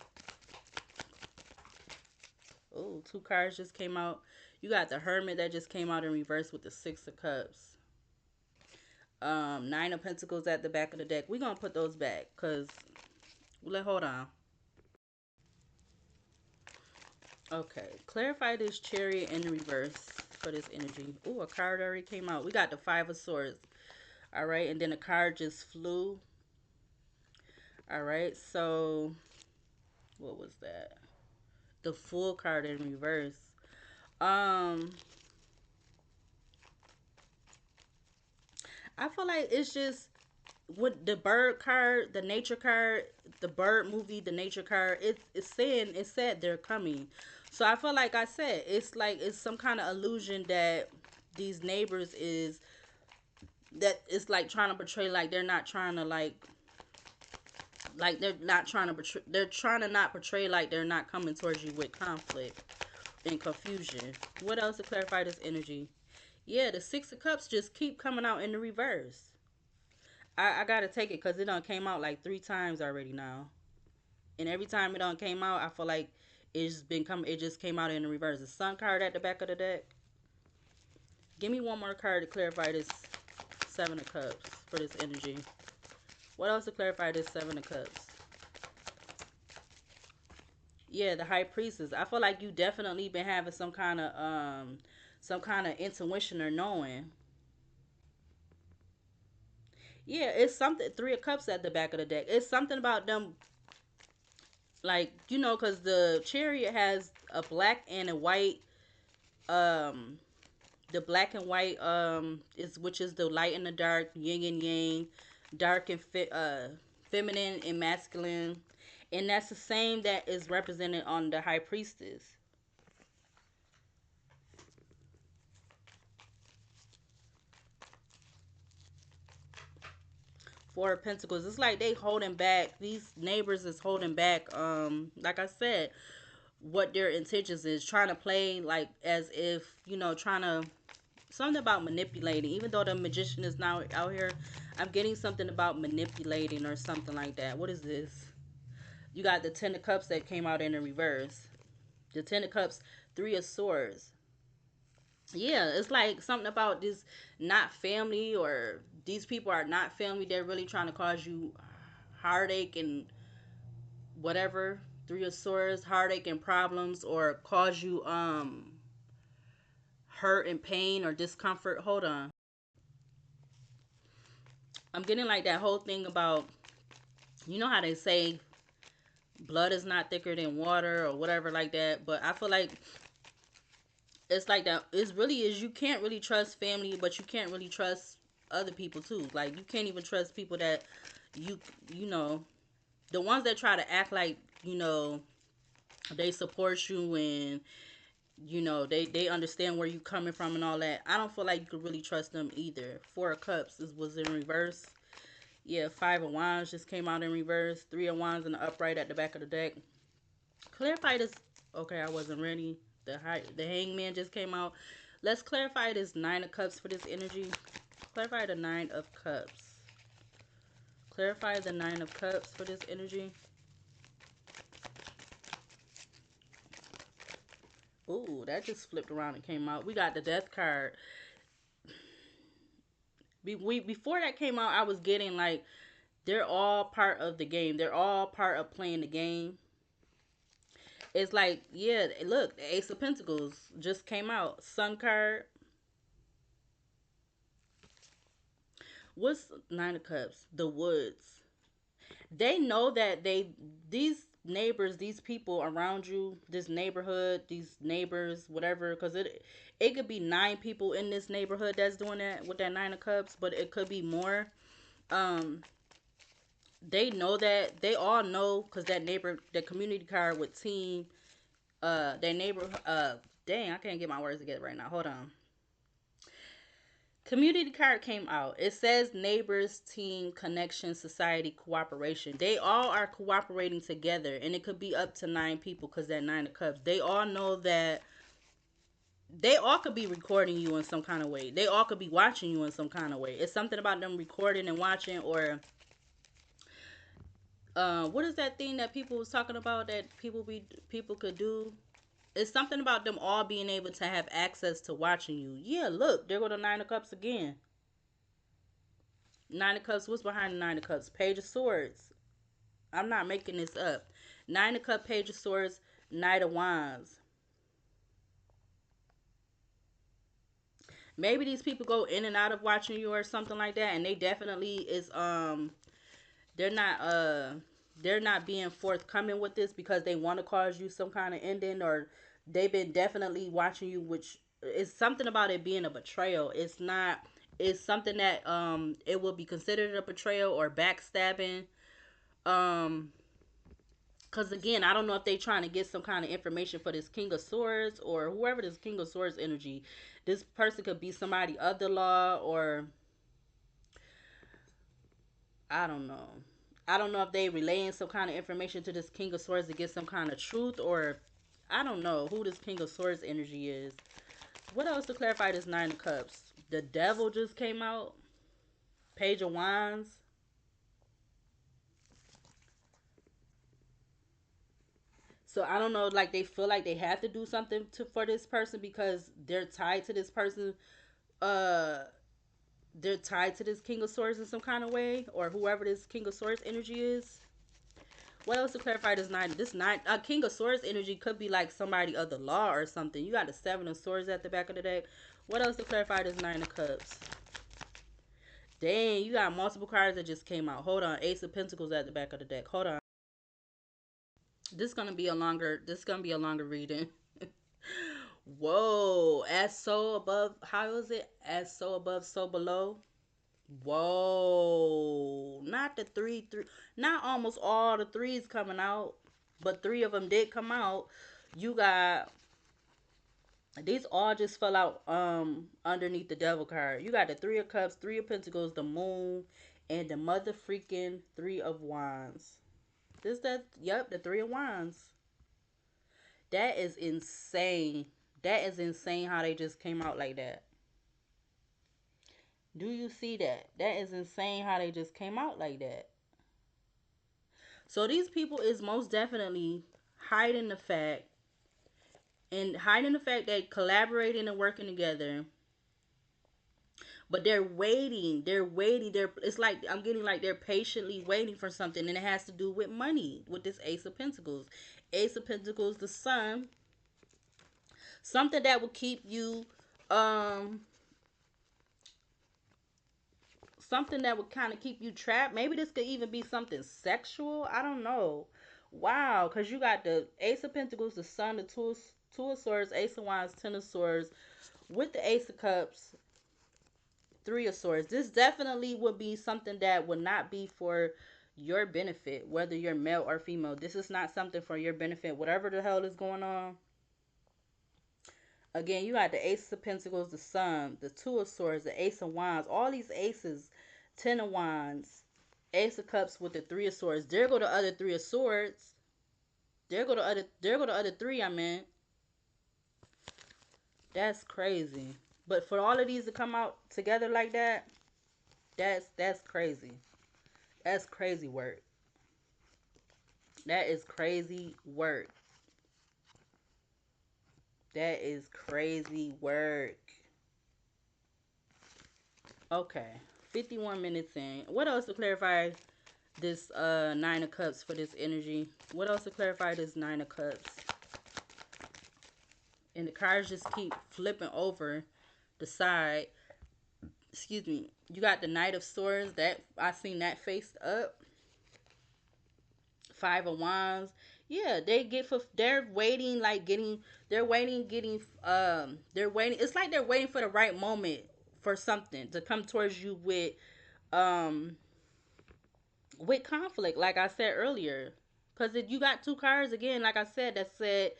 Oh, two cards just came out. You got the Hermit that just came out in reverse with the Six of Cups. Nine of Pentacles at the back of the deck. We're going to put those back because, hold on. Okay, clarify this Chariot in reverse for this energy. Oh, a card already came out. We got the Five of Swords. All right, and then a card just flew. All right, so what was that? The Fool card in reverse. Um, I feel like it's just with the bird card, the nature card, the bird movie, the nature card. It said they're coming. So I feel like I said it's like it's some kind of illusion that these neighbors is, that it's like trying to portray like they're not trying to like they're not trying to portray, they're trying to not portray like they're not coming towards you with conflict and confusion. What else to clarify this energy? Yeah, the Six of Cups just keep coming out in the reverse. I gotta take it because it done came out like 3 times already now, and every time it done came out, I feel like it's been coming. It just came out in the reverse. The Sun card at the back of the deck. Give me one more card to clarify this Seven of Cups for this energy. What else to clarify this Seven of Cups? Yeah, the High Priestess. I feel like you definitely been having some kind of intuition or knowing. Yeah, it's something. Three of Cups at the back of the deck. It's something about them, like, because the Chariot has a black and a white. Um, the black and white is, which is the light and the dark, yin and yang, dark and feminine and masculine, and that's the same that is represented on the High Priestess. Four of Pentacles. It's like they holding back. These neighbors is holding back. Like I said, what their intentions is, trying to play like as if, trying to, something about manipulating. Even though the magician is now out here, I'm getting something about manipulating or something like that. What is this? You got the Ten of Cups that came out in the reverse. The Ten of Cups, Three of Swords. Yeah, it's like something about this not family, or these people are not family. They're really trying to cause you heartache and whatever. Three of Swords, heartache and problems, or cause you hurt and pain or discomfort. Hold on. I'm getting like that whole thing about, how they say blood is not thicker than water or whatever like that. But I feel like it's like that. It really is. You can't really trust family, but you can't really trust other people too. Like you can't even trust people that you you know the ones that try to act like they support you, and they understand where you coming from and all that. I don't feel like you could really trust them either. Four of Cups was in reverse. Yeah, Five of Wands just came out in reverse. Three of Wands in the upright at the back of the deck. Clarify this. Okay, I wasn't ready. The Hangman just came out. Let's clarify this Nine of Cups for this energy. Clarify the Nine of Cups. Clarify the Nine of Cups for this energy. Ooh, that just flipped around and came out. We got the Death card. Before that came out, I was getting like they're all part of the game. They're all part of playing the game. It's like, yeah, look, the Ace of Pentacles just came out. Sun card. What's Nine of Cups? The Woods. They know that these neighbors, these people around you, this neighborhood, these neighbors, whatever, because it could be 9 people in this neighborhood that's doing that with that Nine of Cups, but it could be more. Um, they know that, they all know, because that neighbor, the community card with team, their neighbor, dang, I can't get my words together right now. Hold on. Community card came out. It says neighbors, team, connection, society, cooperation. They all are cooperating together, and it could be up to 9 people because that Nine of Cups. They all know that they all could be recording you in some kind of way. They all could be watching you in some kind of way. It's something about them recording and watching, or what is that thing that people was talking about that people could do? It's something about them all being able to have access to watching you. Yeah, look, there go the Nine of Cups again. Nine of Cups. What's behind the Nine of Cups? Page of Swords. I'm not making this up. Nine of Cups, Page of Swords, Knight of Wands. Maybe these people go in and out of watching you or something like that, and they definitely is they're not they're not being forthcoming with this because they want to cause you some kind of ending, or they've been definitely watching you, which is something about it being a betrayal. It's not, it's something that it will be considered a betrayal or backstabbing. um because again, I don't know if they trying to get some kind of information for this King of Swords, or whoever this King of Swords energy. This person could be somebody of the law, or I don't know. I don't know if they relaying some kind of information to this King of Swords to get some kind of truth, or I don't know who this King of Swords energy is. What else to clarify this Nine of Cups? The Devil just came out. Page of Wands. So I don't know, like they feel like they have to do something for this person because they're tied to this person. Uh, they're tied to this King of Swords in some kind of way, or whoever this King of Swords energy is. What else to clarify this nine? This nine, King of Swords energy could be like somebody of the law or something. You got the Seven of Swords at the back of the deck. What else to clarify this Nine of Cups? Dang, you got multiple cards that just came out. Hold on, Ace of Pentacles at the back of the deck. Hold on. This is gonna be a longer. This is gonna be a longer reading. Whoa! As so above. How is it? As so above, so below. Whoa! Not the three. Not almost all the threes coming out, but 3 of them did come out. You got these all just fell out underneath the Devil card. You got the Three of Cups, Three of Pentacles, the Moon, and the mother freaking 3 of Wands. This that yep, the 3 of Wands. That is insane. That is insane how they just came out like that. Do you see that? That is insane how they just came out like that. So these people is most definitely hiding the fact hiding the fact that collaborating and working together, but they're waiting. They're waiting. It's like I'm getting like they're patiently waiting for something, and it has to do with money. With this Ace of Pentacles, Ace of Pentacles, the Sun, something that will keep you, um, something that would kind of keep you trapped. Maybe this could even be something sexual. I don't know. Wow, because you got the Ace of Pentacles, the Sun, the Two of Swords, Ace of Wands, Ten of Swords, with the Ace of Cups, Three of Swords. This definitely would be something that would not be for your benefit, whether you're male or female. This is not something for your benefit. Whatever the hell is going on. Again, you got the Ace of Pentacles, the Sun, the Two of Swords, the Ace of Wands. All these aces, Ten of Wands, Ace of Cups with the Three of Swords. There go the other Three of Swords. There go the other three I meant. That's crazy. But for all of these to come out together like that, that's crazy. That's crazy work. That is crazy work. That is crazy work. Okay. 51 minutes in. What else to clarify this Nine of Cups for this energy? What else to clarify this Nine of Cups? And the cards just keep flipping over the side. Excuse me. You got the Knight of Swords. That I seen that faced up. Five of Wands. Yeah, they're waiting like getting they're waiting. It's like they're waiting for the right moment for something to come towards you um with conflict, like I said earlier. Because if you got two cards again, like I said, that said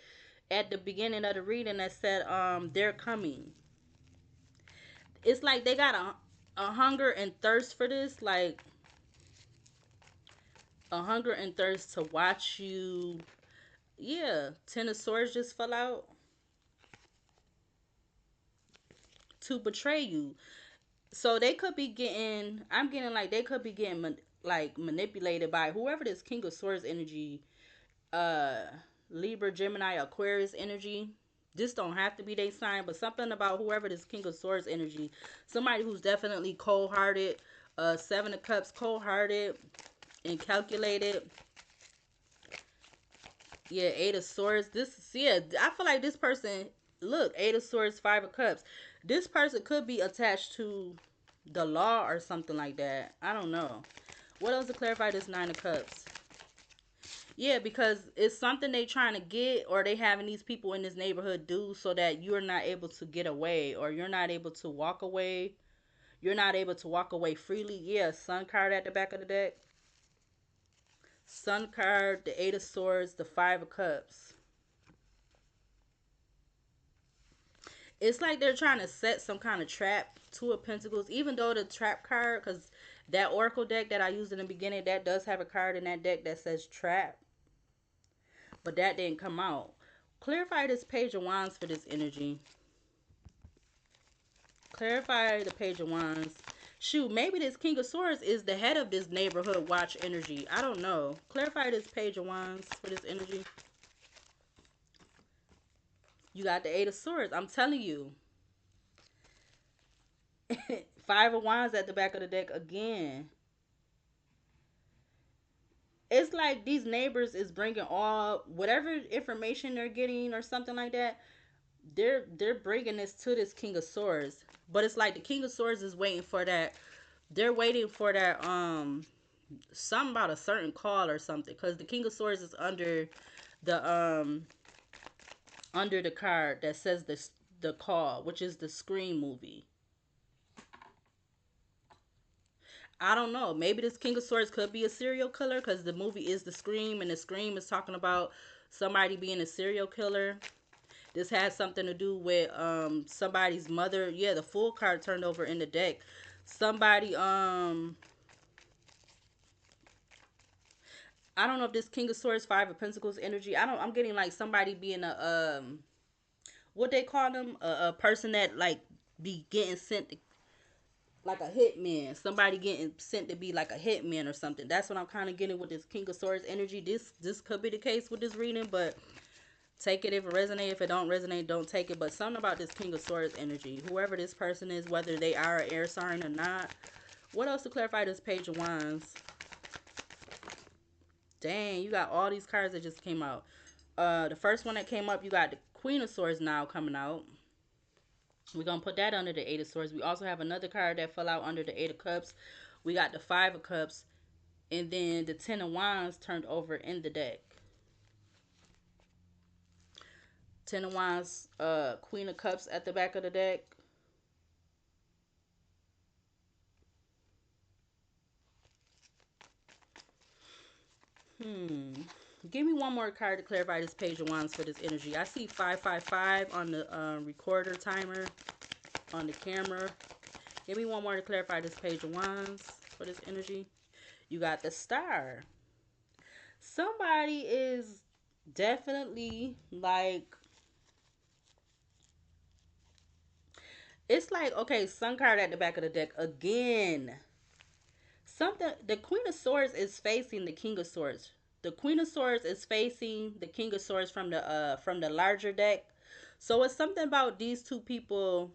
at the beginning of the reading, that said they're coming. It's like they got a hunger and thirst for this, like a hunger and thirst to watch you. Yeah, Ten of Swords just fell out to betray you. So they could be getting, I'm getting like they could be getting like manipulated by whoever this King of Swords energy, uh, Libra, Gemini, Aquarius energy. This don't have to be their sign, but something about whoever this King of Swords energy, somebody who's definitely cold hearted, Seven of Cups, cold hearted and calculated. Yeah, Eight of Swords. Yeah, I feel like this person, look, Eight of Swords, Five of Cups. This person could be attached to the law or something like that. I don't know. What else to clarify this Nine of Cups? Yeah, because it's something they trying to get, or they having these people in this neighborhood do so that you're not able to get away, or you're not able to walk away. You're not able to walk away freely. Yeah, Sun card at the back of the deck. Sun card, the Eight of Swords, the Five of Cups. It's like they're trying to set some kind of trap. Two of Pentacles, even though the trap card, because that Oracle deck that I used in the beginning, that does have a card in that deck that says trap, but that didn't come out. Clarify this Page of Wands for this energy. Clarify the Page of Wands. Shoot, maybe this King of Swords is the head of this neighborhood watch energy. I don't know. Clarify this Page of Wands for this energy. You got the Eight of Swords. I'm telling you. Five of Wands at the back of the deck again. It's like these neighbors is bringing all whatever information they're getting or something like that. They're bringing this to this King of Swords, but it's like the King of Swords is waiting for that. They're waiting for that something about a certain call or something, because the King of Swords is the under the card that says the call, which is the Scream movie. I don't know. Maybe this King of Swords could be a serial killer, because the movie is the Scream, and the Scream is talking about somebody being a serial killer. This has something to do with somebody's mother. Yeah, the full card turned over in the deck. Somebody I don't know if this King of Swords, Five of Pentacles energy. I'm getting like somebody being a what they call them, a person that like be getting sent to, like a hitman. Somebody getting sent to be like a hitman or something. That's what I'm kind of getting with this King of Swords energy. This could be the case with this reading, but take it if it resonates. If it don't resonate, don't take it. But something about this King of Swords energy. Whoever this person is, whether they are an air sign or not. What else to clarify this Page of Wands? Dang, you got all these cards that just came out. The first one that came up, you got the Queen of Swords now coming out. We're going to put that under the Eight of Swords. We also have another card that fell out under the Eight of Cups. We got the Five of Cups. And then the Ten of Wands turned over in the deck. Ten of Wands, Queen of Cups at the back of the deck. Hmm. Give me one more card to clarify this Page of Wands for this energy. I see 555 on the recorder timer on the camera. Give me one more to clarify this Page of Wands for this energy. You got the Star. Somebody is definitely like, it's like, okay, Sun card at the back of the deck again. Something, the Queen of Swords is facing the King of Swords. The Queen of Swords is facing the King of Swords from the larger deck. So it's something about these two people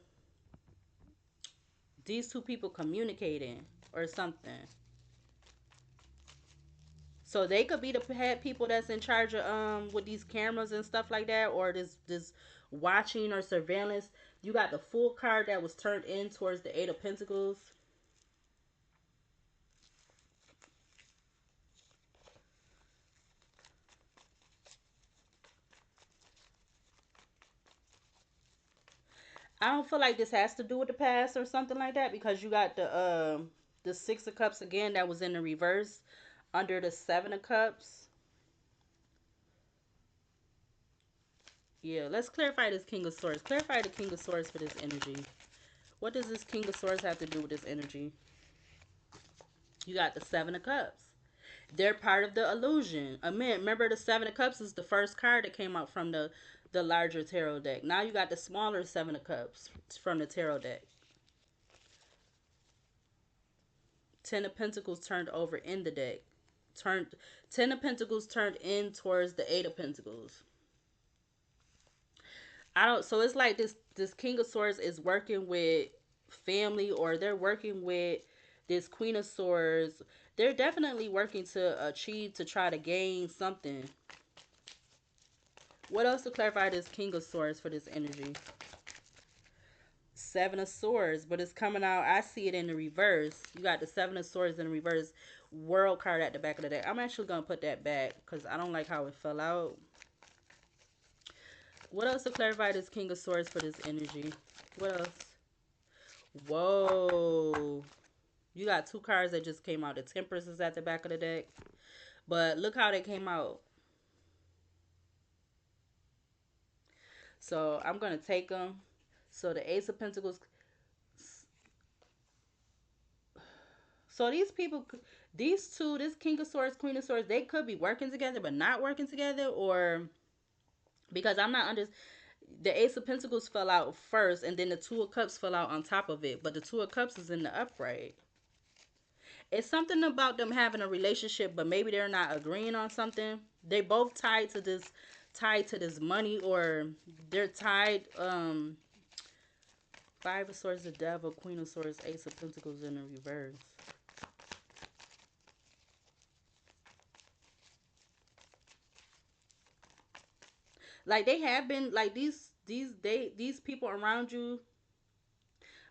communicating or something. So they could be the head people that's in charge of with these cameras and stuff like that, or this watching or surveillance. You got the full card that was turned in towards the Eight of Pentacles. I don't feel like this has to do with the past or something like that, because you got the Six of Cups again that was in the reverse under the Seven of Cups. Yeah, let's clarify this King of Swords. Clarify the King of Swords for this energy. What does this King of Swords have to do with this energy? You got the Seven of Cups. They're part of the illusion. Remember the Seven of Cups is the first card that came out from the larger tarot deck. Now you got the smaller Seven of Cups from the tarot deck. Ten of Pentacles turned over in the deck. Turned Ten of Pentacles turned in towards the Eight of Pentacles. I don't. So it's like this King of Swords is working with family, or they're working with this Queen of Swords. They're definitely working to achieve, to try to gain something. What else to clarify this King of Swords for this energy? Seven of Swords, but it's coming out. I see it in the reverse. You got the Seven of Swords in the reverse. World card at the back of the deck. I'm actually going to put that back because I don't like how it fell out. What else to clarify this King of Swords for this energy? What else? Whoa. You got two cards that just came out. The Temperance is at the back of the deck. But look how they came out. So I'm going to take them. So the Ace of Pentacles. So these people, these two, this King of Swords, Queen of Swords, they could be working together but not working together, or because I'm not under. The Ace of Pentacles fell out first, and then the Two of Cups fell out on top of it. But the Two of Cups is in the upright. It's something about them having a relationship, but maybe they're not agreeing on something. They both tied to this money, or they're tied. Five of Swords, the Devil, Queen of Swords, Ace of Pentacles in the reverse. Like they have been like these people around you,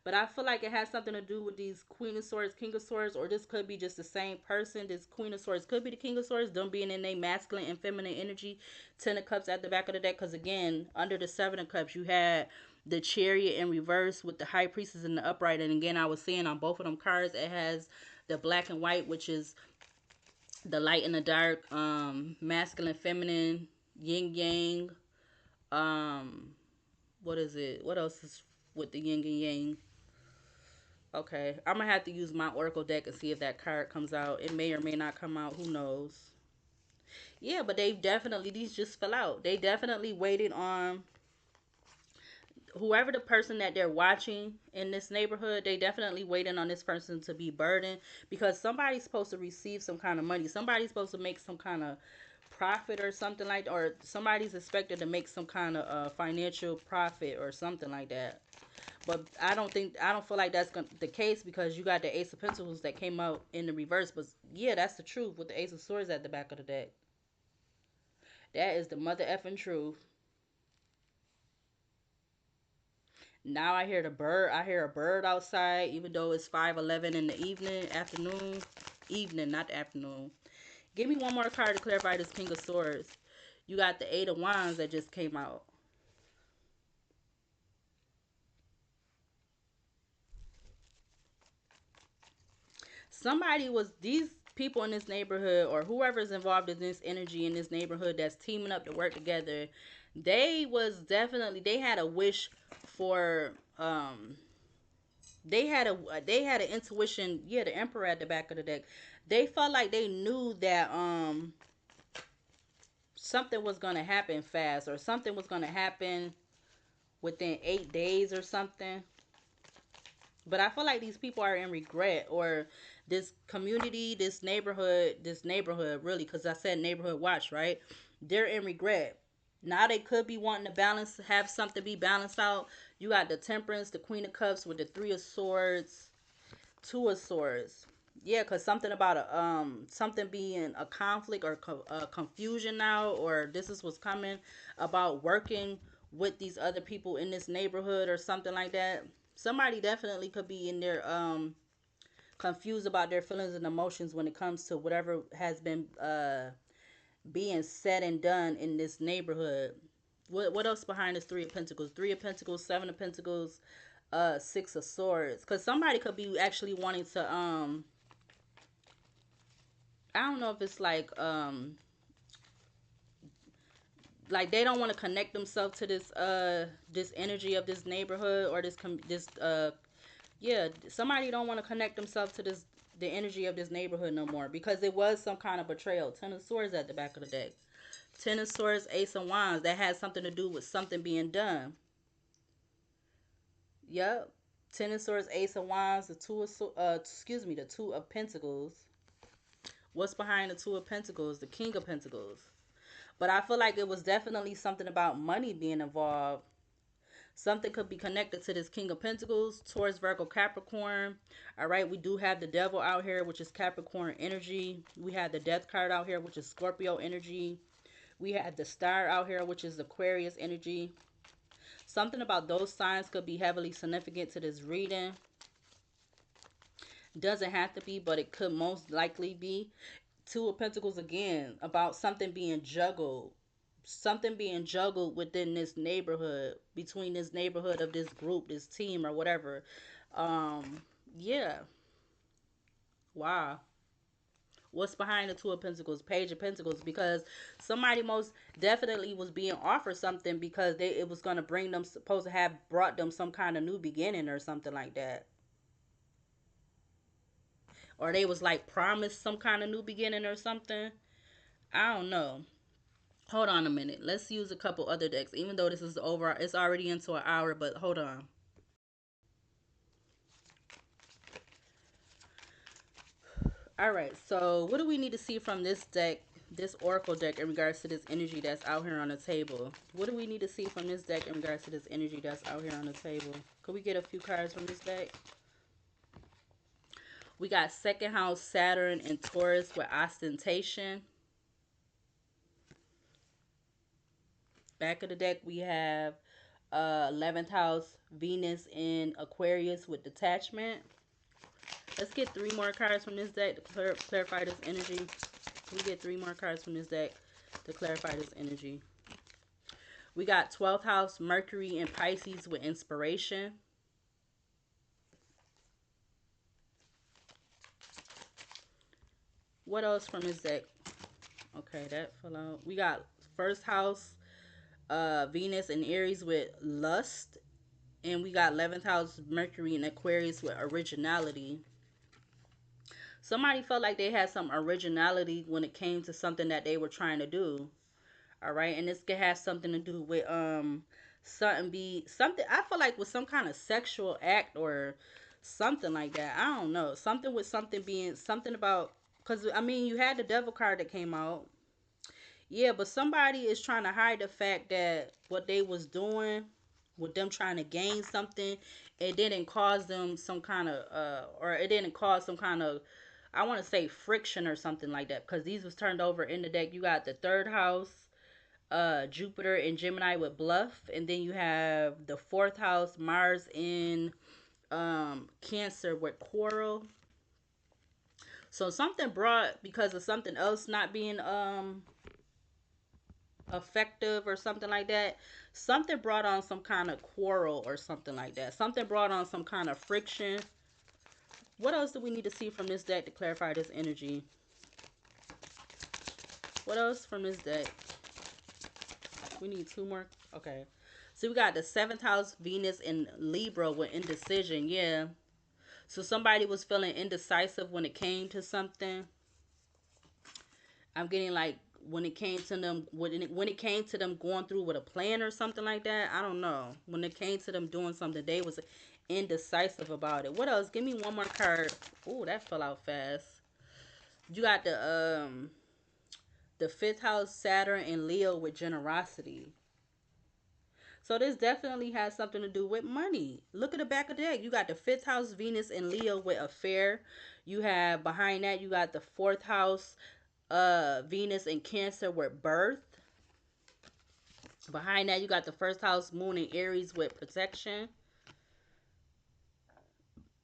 but I feel like it has something to do with these Queen of Swords, King of Swords, or this could be just the same person. This Queen of Swords could be the King of Swords, them being in their masculine and feminine energy. Ten of Cups at the back of the deck, because again, under the Seven of Cups, you had the Chariot in reverse with the High Priestess in the upright. And again, I was seeing on both of them cards, it has the black and white, which is the light and the dark, masculine, feminine, yin yang. Um, what is it? What else is with the yin and yang? Okay, I'm gonna have to use my Oracle deck and see if that card comes out. It may or may not come out. Who knows? Yeah, but they definitely, these just fell out. They definitely waited on whoever the person that they're watching in this neighborhood. They definitely waiting on this person to be burdened, because somebody's supposed to receive some kind of money. Somebody's supposed to make some kind of profit or something like that, or somebody's expected to make some kind of financial profit or something like that. But I don't feel like that's the case, because you got the Ace of Pentacles that came out in the reverse. But yeah, that's the truth with the Ace of Swords at the back of the deck. That is the mother effing truth. Now I hear the bird. I hear a bird outside, even though it's 5:11 in the evening, afternoon, evening, not the afternoon. Give me one more card to clarify this King of Swords. You got the Eight of Wands that just came out. Somebody was, these people in this neighborhood, or whoever's involved in this energy in this neighborhood that's teaming up to work together, they was definitely, they had a wish for they had an intuition. Yeah, the Emperor at the back of the deck. They felt like they knew that something was gonna happen fast, or something was gonna happen within 8 days or something. But I feel like these people are in regret, or this community, this neighborhood really, because I said neighborhood watch, right? They're in regret. Now they could be wanting to balance, have something be balanced out. You got the Temperance, the Queen of Cups with the Three of Swords, Two of Swords. Yeah, because something about a something being a conflict or confusion now, or this is what's coming about working with these other people in this neighborhood or something like that. Somebody definitely could be in there confused about their feelings and emotions when it comes to whatever has been being said and done in this neighborhood. What else behind this Three of Pentacles? Three of Pentacles, Seven of Pentacles, Six of Swords. Because somebody could be actually wanting to I don't know if it's like they don't want to connect themselves to this energy of this neighborhood, or this yeah, somebody don't want to connect themselves to this, the energy of this neighborhood no more, because it was some kind of betrayal. Ten of Swords at the back of the deck. Ten of Swords, Ace of Wands. That has something to do with something being done. Yep. Ten of Swords, Ace of Wands, the the Two of Pentacles. What's behind the Two of Pentacles? The King of Pentacles. But I feel like it was definitely something about money being involved. Something could be connected to this King of Pentacles, Taurus, Virgo, Capricorn. All right, we do have the Devil out here, which is Capricorn energy. We have the Death card out here, which is Scorpio energy. We have the Star out here, which is Aquarius energy. Something about those signs could be heavily significant to this reading. Doesn't have to be, but it could most likely be. Two of Pentacles again, about something being juggled. Something being juggled within this neighborhood, between this neighborhood of this group, this team, or whatever. Yeah. Wow. What's behind the Two of Pentacles? Page of Pentacles. Because somebody most definitely was being offered something, because it was going to bring them, supposed to have brought them some kind of new beginning or something like that. Or they was like promised some kind of new beginning or something. I don't know. Hold on a minute. Let's use a couple other decks. Even though this is over, it's already into an hour, but hold on. All right, so what do we need to see from this deck, this Oracle deck, in regards to this energy that's out here on the table? What do we need to see from this deck in regards to this energy that's out here on the table? Could we get a few cards from this deck? We got second house Saturn and Taurus with ostentation. Back of the deck, we have 11th house Venus in Aquarius with detachment. Let's get three more cards from this deck to clarify this energy. We get three more cards from this deck to clarify this energy. We got 12th house Mercury in Pisces with inspiration. What else from this deck? Okay, that fell out. We got first house Venus and Aries with lust. And we got 11th house Mercury in Aquarius with originality. Somebody felt like they had some originality when it came to something that they were trying to do. All right, and this could have something to do with something be something. I feel like with some kind of sexual act or something like that. I don't know, something with something being something about, because I mean you had the devil card that came out. Yeah, but somebody is trying to hide the fact that what they was doing with them trying to gain something, it didn't cause them some kind of or it didn't cause some kind of, I want to say, friction or something like that, because these was turned over in the deck. You got the third house, Jupiter and Gemini with bluff, and then you have the fourth house, Mars in Cancer with quarrel. So something brought, because of something else not being effective or something like that, something brought on some kind of quarrel or something like that. Something brought on some kind of friction. What else do we need to see from this deck to clarify this energy? What else from this deck? We need two more. Okay. So we got the seventh house, Venus in Libra with indecision. Yeah. So somebody was feeling indecisive when it came to something. I'm getting like when it came to them, when it came to them going through with a plan or something like that. I don't know. When it came to them doing something, they was indecisive about it. What else? Give me one more card. Oh, that fell out fast. You got the fifth house, Saturn and Leo with generosity. So this definitely has something to do with money. Look at the back of the deck. You got the fifth house, Venus and Leo with affair. You have behind that, you got the fourth house, Venus and Cancer with birth. Behind that, you got the first house, Moon and Aries with protection.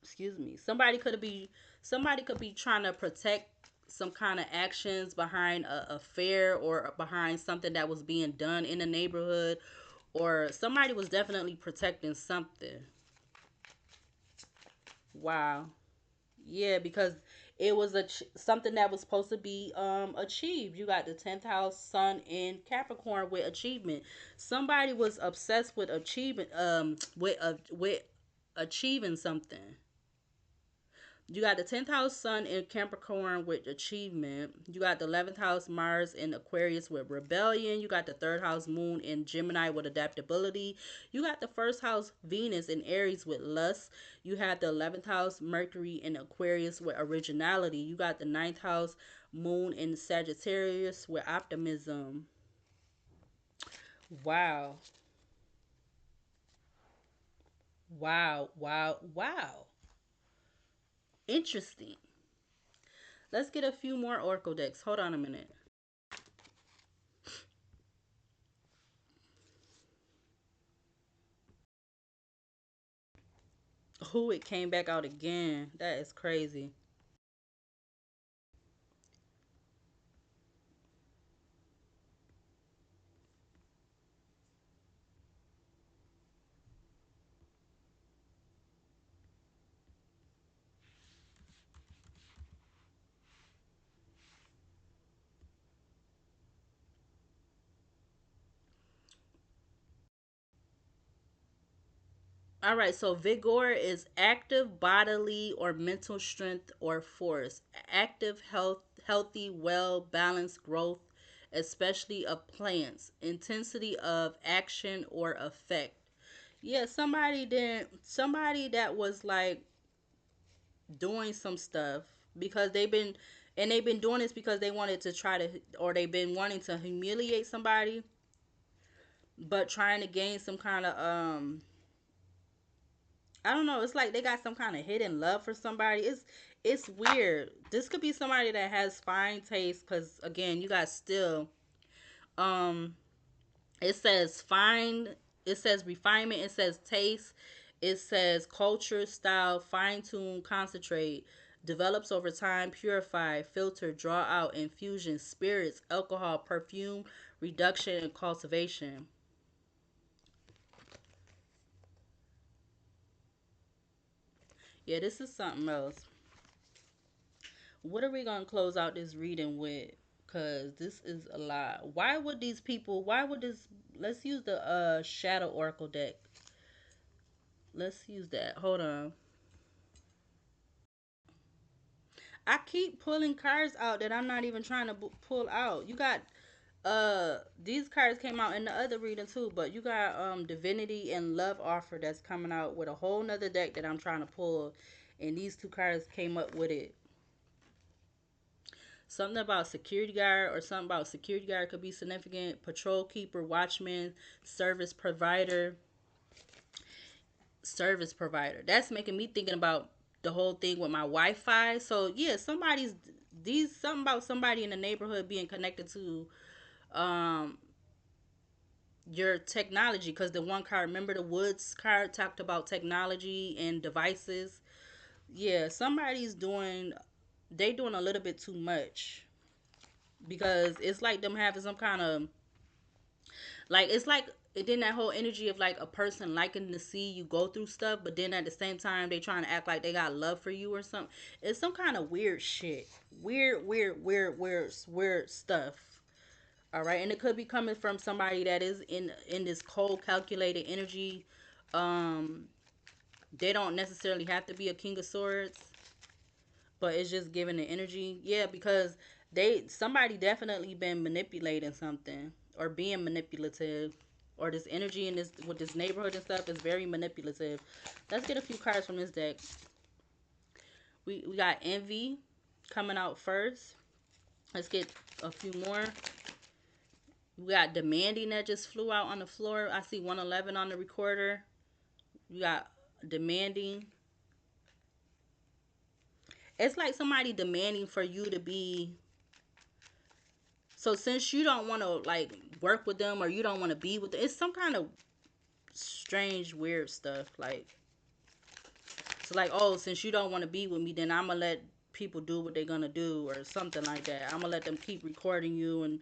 Excuse me. Somebody could be trying to protect some kind of actions behind a affair or behind something that was being done in the neighborhood, or somebody was definitely protecting something. Wow. Yeah, because it was something that was supposed to be achieved. You got the 10th house, Sun in Capricorn with achievement. Somebody was obsessed with achievement, with achieving something. You got the 10th house, Sun in Capricorn with achievement. You got the 11th house, Mars in Aquarius with rebellion. You got the 3rd house, Moon in Gemini with adaptability. You got the 1st house, Venus in Aries with lust. You have the 11th house, Mercury in Aquarius with originality. You got the 9th house, Moon in Sagittarius with optimism. Wow. Wow. Wow. Wow. Interesting. Let's get a few more Oracle decks. Hold on a minute. Who, it came back out again. That is crazy. All right, so vigor is active bodily or mental strength or force. Active health, healthy, well balanced growth, especially of plants. Intensity of action or effect. Yeah, somebody that was like doing some stuff because they've been doing this because they wanted to try to, or they've been wanting to humiliate somebody, but trying to gain some kind of I don't know, it's like they got some kind of hidden love for somebody. It's weird. This could be somebody that has fine taste, cuz again, you got still um it says fine, it says refinement, it says taste, it says culture, style, fine tune, concentrate, develops over time, purify, filter, draw out, infusion, spirits, alcohol, perfume, reduction, and cultivation. Yeah, this is something else. What are we gonna close out this reading with? Cause this is a lot. Why would these people? Why would this? Let's use the Shadow Oracle deck. Let's use that. Hold on. I keep pulling cards out that I'm not even trying to pull out. You got these cards came out in the other reading too, but you got Divinity and Love Offer that's coming out with a whole nother deck that I'm trying to pull, and these two cards came up with it. Something about security guard or something about security guard could be significant. Patrol keeper, watchman, service provider, service provider. That's making me thinking about the whole thing with my Wi-Fi. So yeah, somebody's these something about somebody in the neighborhood being connected to um your technology, because the one card, remember the Woods card talked about technology and devices. Yeah, somebody's doing, they doing a little bit too much, because it's like them having some kind of, like, it's like then that whole energy of like a person liking to see you go through stuff, but then at the same time they trying to act like they got love for you or something. It's some kind of weird shit, weird stuff. All right, and it could be coming from somebody that is in this cold, calculated energy. Um, they don't necessarily have to be a King of Swords, but it's just giving the energy. Yeah, because somebody definitely been manipulating something or being manipulative, or this energy in this with this neighborhood and stuff is very manipulative. Let's get a few cards from this deck. We got Envy coming out first. Let's get a few more. We got Demanding that just flew out on the floor. I see 111 on the recorder. You got Demanding. It's like somebody demanding for you to be. So since you don't want to like work with them, or you don't want to be with them, it's some kind of strange, weird stuff. Like, so like, oh, since you don't want to be with me, then I'm gonna let people do what they're gonna do, or something like that. I'm gonna let them keep recording you, and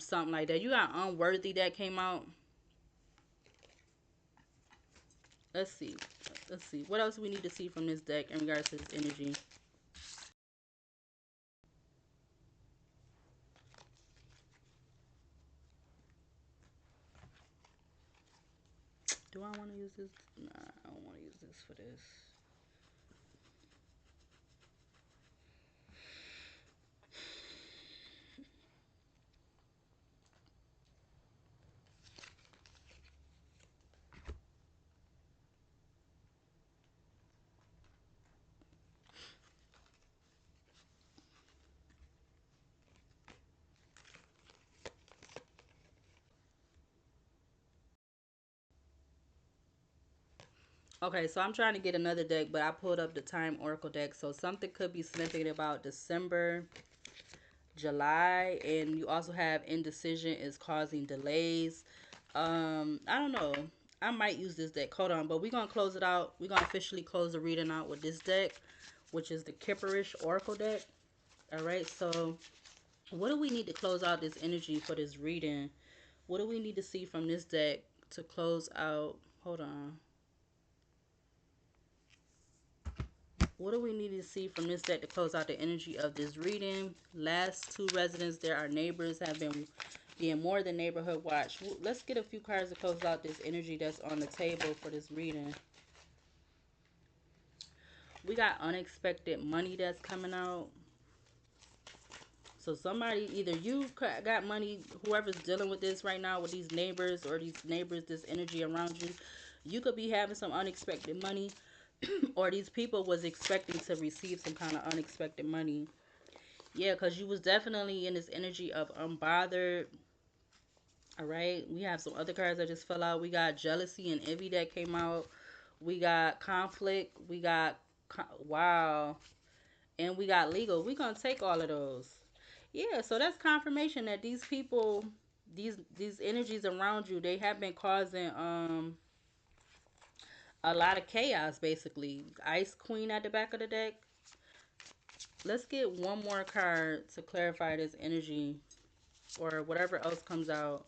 something like that. You got Unworthy that came out. Let's see. Let's see. What else we need to see from this deck in regards to this energy? Do I want to use this? Nah, I don't want to use this for this. Okay, so I'm trying to get another deck, but I pulled up the Time Oracle deck. So something could be significant about December, July, and you also have indecision is causing delays. I don't know. I might use this deck. Hold on, but we're gonna close it out. We're gonna officially close the reading out with this deck, which is the Kipperish Oracle deck. All right, so what do we need to close out this energy for this reading? What do we need to see from this deck to close out? Hold on. What do we need to see from this deck to close out the energy of this reading? Last two residents, there are neighbors, have been being more than neighborhood watch. Let's get a few cards to close out this energy that's on the table for this reading. We got unexpected money that's coming out. So somebody, either you got money, whoever's dealing with this right now with these neighbors, or these neighbors, this energy around you, you could be having some unexpected money, or these people was expecting to receive some kind of unexpected money. Yeah, because you was definitely in this energy of unbothered. All right. We have some other cards that just fell out. We got jealousy and envy that came out. We got conflict. We got, wow. And we got legal. We're going to take all of those. Yeah, so that's confirmation that these people, these energies around you, they have been causing a lot of chaos, basically. Ice Queen at the back of the deck. Let's get one more card to clarify this energy, or whatever else comes out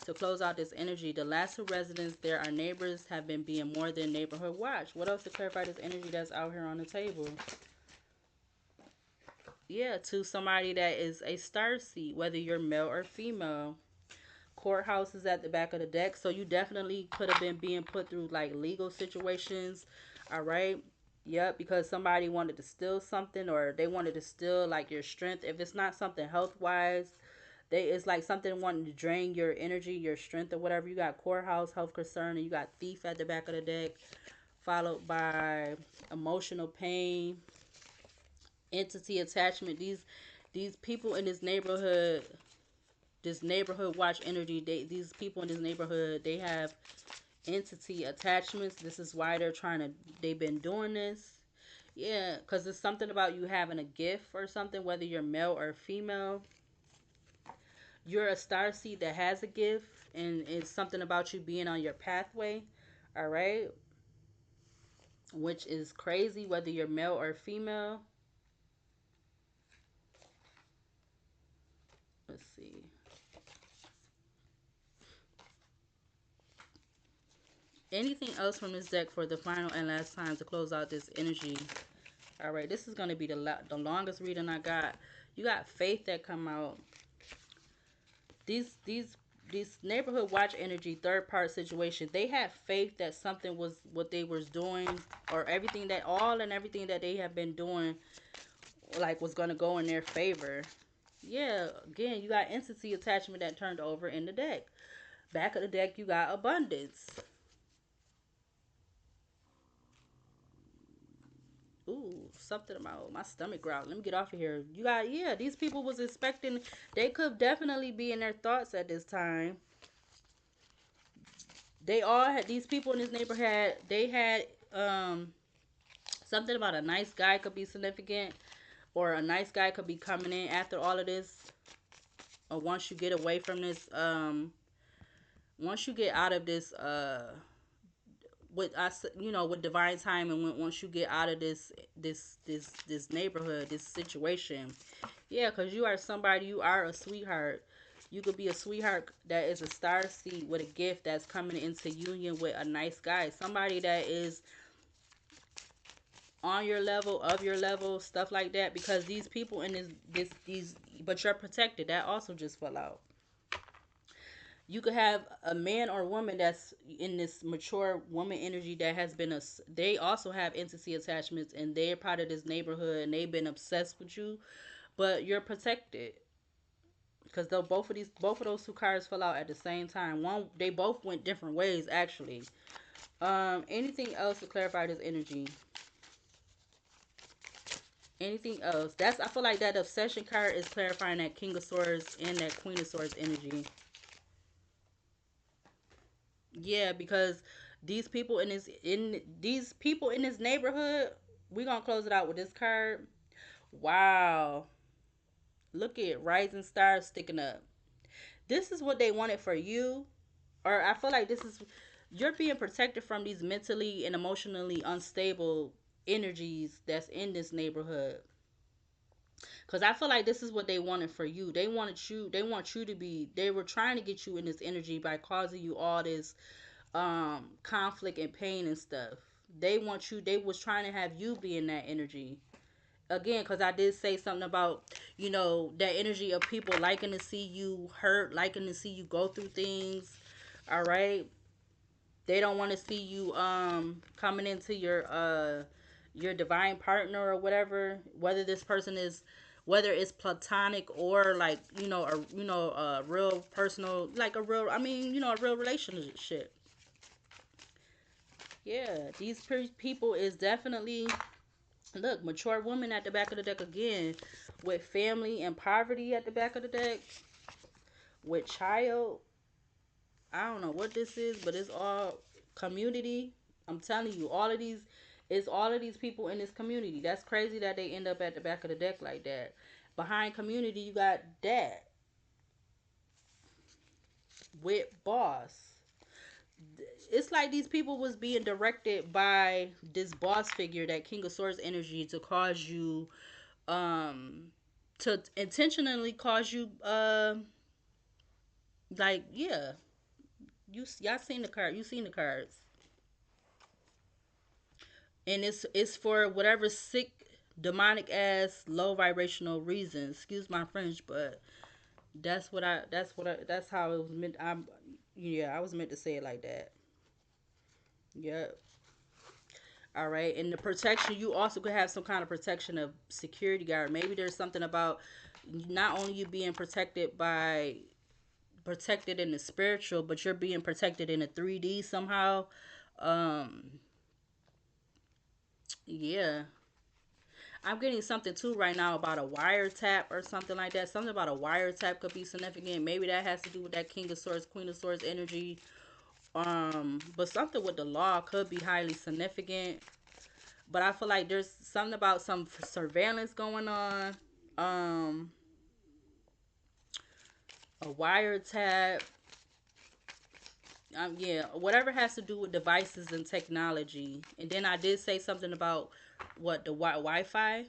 to close out this energy. The last two residents, there are neighbors, have been being more than neighborhood watch. What else to clarify this energy that's out here on the table? Yeah, to somebody that is a star seed, whether you're male or female. Courthouse is at the back of the deck, so you definitely could have been being put through like legal situations. All right. Yep, because somebody wanted to steal something, or they wanted to steal like your strength. If it's not something health wise, they it's like something wanting to drain your energy, your strength, or whatever. You got courthouse, health concern, and you got thief at the back of the deck, followed by emotional pain, entity attachment. These people in this neighborhood watch energy. These people in this neighborhood, they have entity attachments. This is why they've been doing this. Yeah, because it's something about you having a gift or something, whether you're male or female. You're a star seed that has a gift, and it's something about you being on your pathway. All right, which is crazy, whether you're male or female. Let's see. Anything else from this deck for the final and last time to close out this energy? All right, this is going to be the longest reading I got. You got faith that come out. These neighborhood watch energy third part situation, they have faith that something was what they was doing, or everything that they have been doing, like, was going to go in their favor. Yeah, again, you got entity attachment that turned over in the deck. Back of the deck, you got abundance. Ooh, something about my stomach growling. Let me get off of here. You got, yeah, these people was expecting, they could definitely be in their thoughts at this time. They all had, these people in this neighborhood, they had something about a nice guy could be significant, or a nice guy could be coming in after all of this, or once you get away from this, once you get out of this, with us, with divine time, and once you get out of this neighborhood, this situation. Yeah, because you are somebody, you are a sweetheart. You could be a sweetheart that is a star seed with a gift that's coming into union with a nice guy, somebody that is on your level, of your level, stuff like that. Because these people in these, but you're protected. That also just fell out. You could have a man or woman that's in this mature woman energy that has been they also have entity attachments, and they're part of this neighborhood, and they've been obsessed with you, but you're protected. Because though both of those two cards fell out at the same time. They both went different ways, actually. Anything else to clarify this energy? Anything else? That's, I feel like that obsession card is clarifying that King of Swords and that Queen of Swords energy. Yeah, because these people in this neighborhood, we're gonna close it out with this card. Wow. Look at rising stars sticking up. This is what they wanted for you. Or I feel like this is, you're being protected from these mentally and emotionally unstable energies that's in this neighborhood. Cause I feel like this is what they wanted for you. They want you to be, they were trying to get you in this energy by causing you all this conflict and pain and stuff. They was trying to have you be in that energy. Again, because I did say something about, that energy of people liking to see you hurt, liking to see you go through things. All right. They don't want to see you coming into your divine partner or whatever, whether it's platonic or, like, a real personal, like a real, I mean, a real relationship. Yeah, these people is definitely, look, mature woman at the back of the deck again, with family and poverty at the back of the deck, with child. I don't know what this is, but it's all community. I'm telling you, all of these people in this community. That's crazy that they end up at the back of the deck like that. Behind community, you got dad with boss. It's like these people was being directed by this boss figure, that King of Swords energy, to cause you, um, to intentionally cause you, like, yeah, y'all seen the card, you seen the cards. And it's for whatever sick, demonic ass, low vibrational reasons. Excuse my French, but that's how it was meant. I was meant to say it like that. Yep. All right. And the protection, you also could have some kind of protection of security guard. Maybe there's something about not only you being protected in the spiritual, but you're being protected in the 3D somehow. Um, yeah. I'm getting something too right now about a wiretap or something like that. Something about a wiretap could be significant. Maybe that has to do with that King of Swords, Queen of Swords energy. But something with the law could be highly significant. But I feel like there's something about some surveillance going on. Um, a wiretap. Yeah, whatever has to do with devices and technology. And then I did say something about what the Wi-Fi.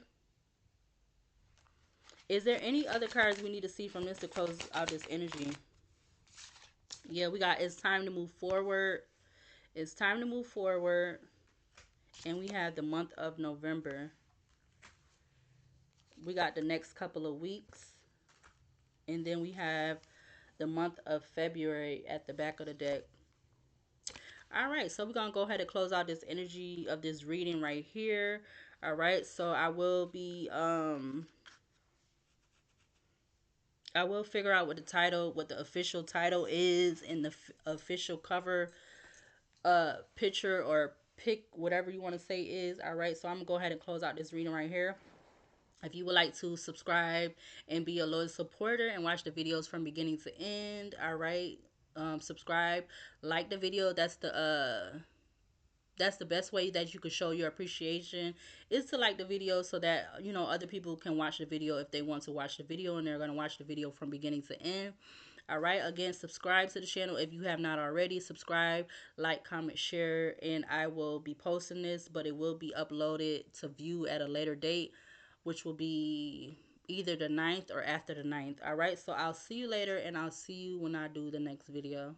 Is there any other cards we need to see from this to close out this energy? Yeah, we got it's time to move forward. It's time to move forward. And we have the month of November. We got the next couple of weeks. And then we have the month of February at the back of the deck. All right, so we're going to go ahead and close out this energy of this reading right here. All right, so I will figure out what the title, what the official title is in the official cover picture or pick, whatever you want to say is. All right, so I'm going to go ahead and close out this reading right here. If you would like to subscribe and be a loyal supporter and watch the videos from beginning to end, all right, subscribe, like the video. That's the best way that you could show your appreciation is to like the video so that other people can watch the video if they want to watch the video and they're going to watch the video from beginning to end. All right, again, subscribe to the channel if you have not already. Subscribe, like, comment, share, and I will be posting this, but it will be uploaded to view at a later date, which will be either the 9th or after the 9th. All right, so I'll see you later, and I'll see you when I do the next video.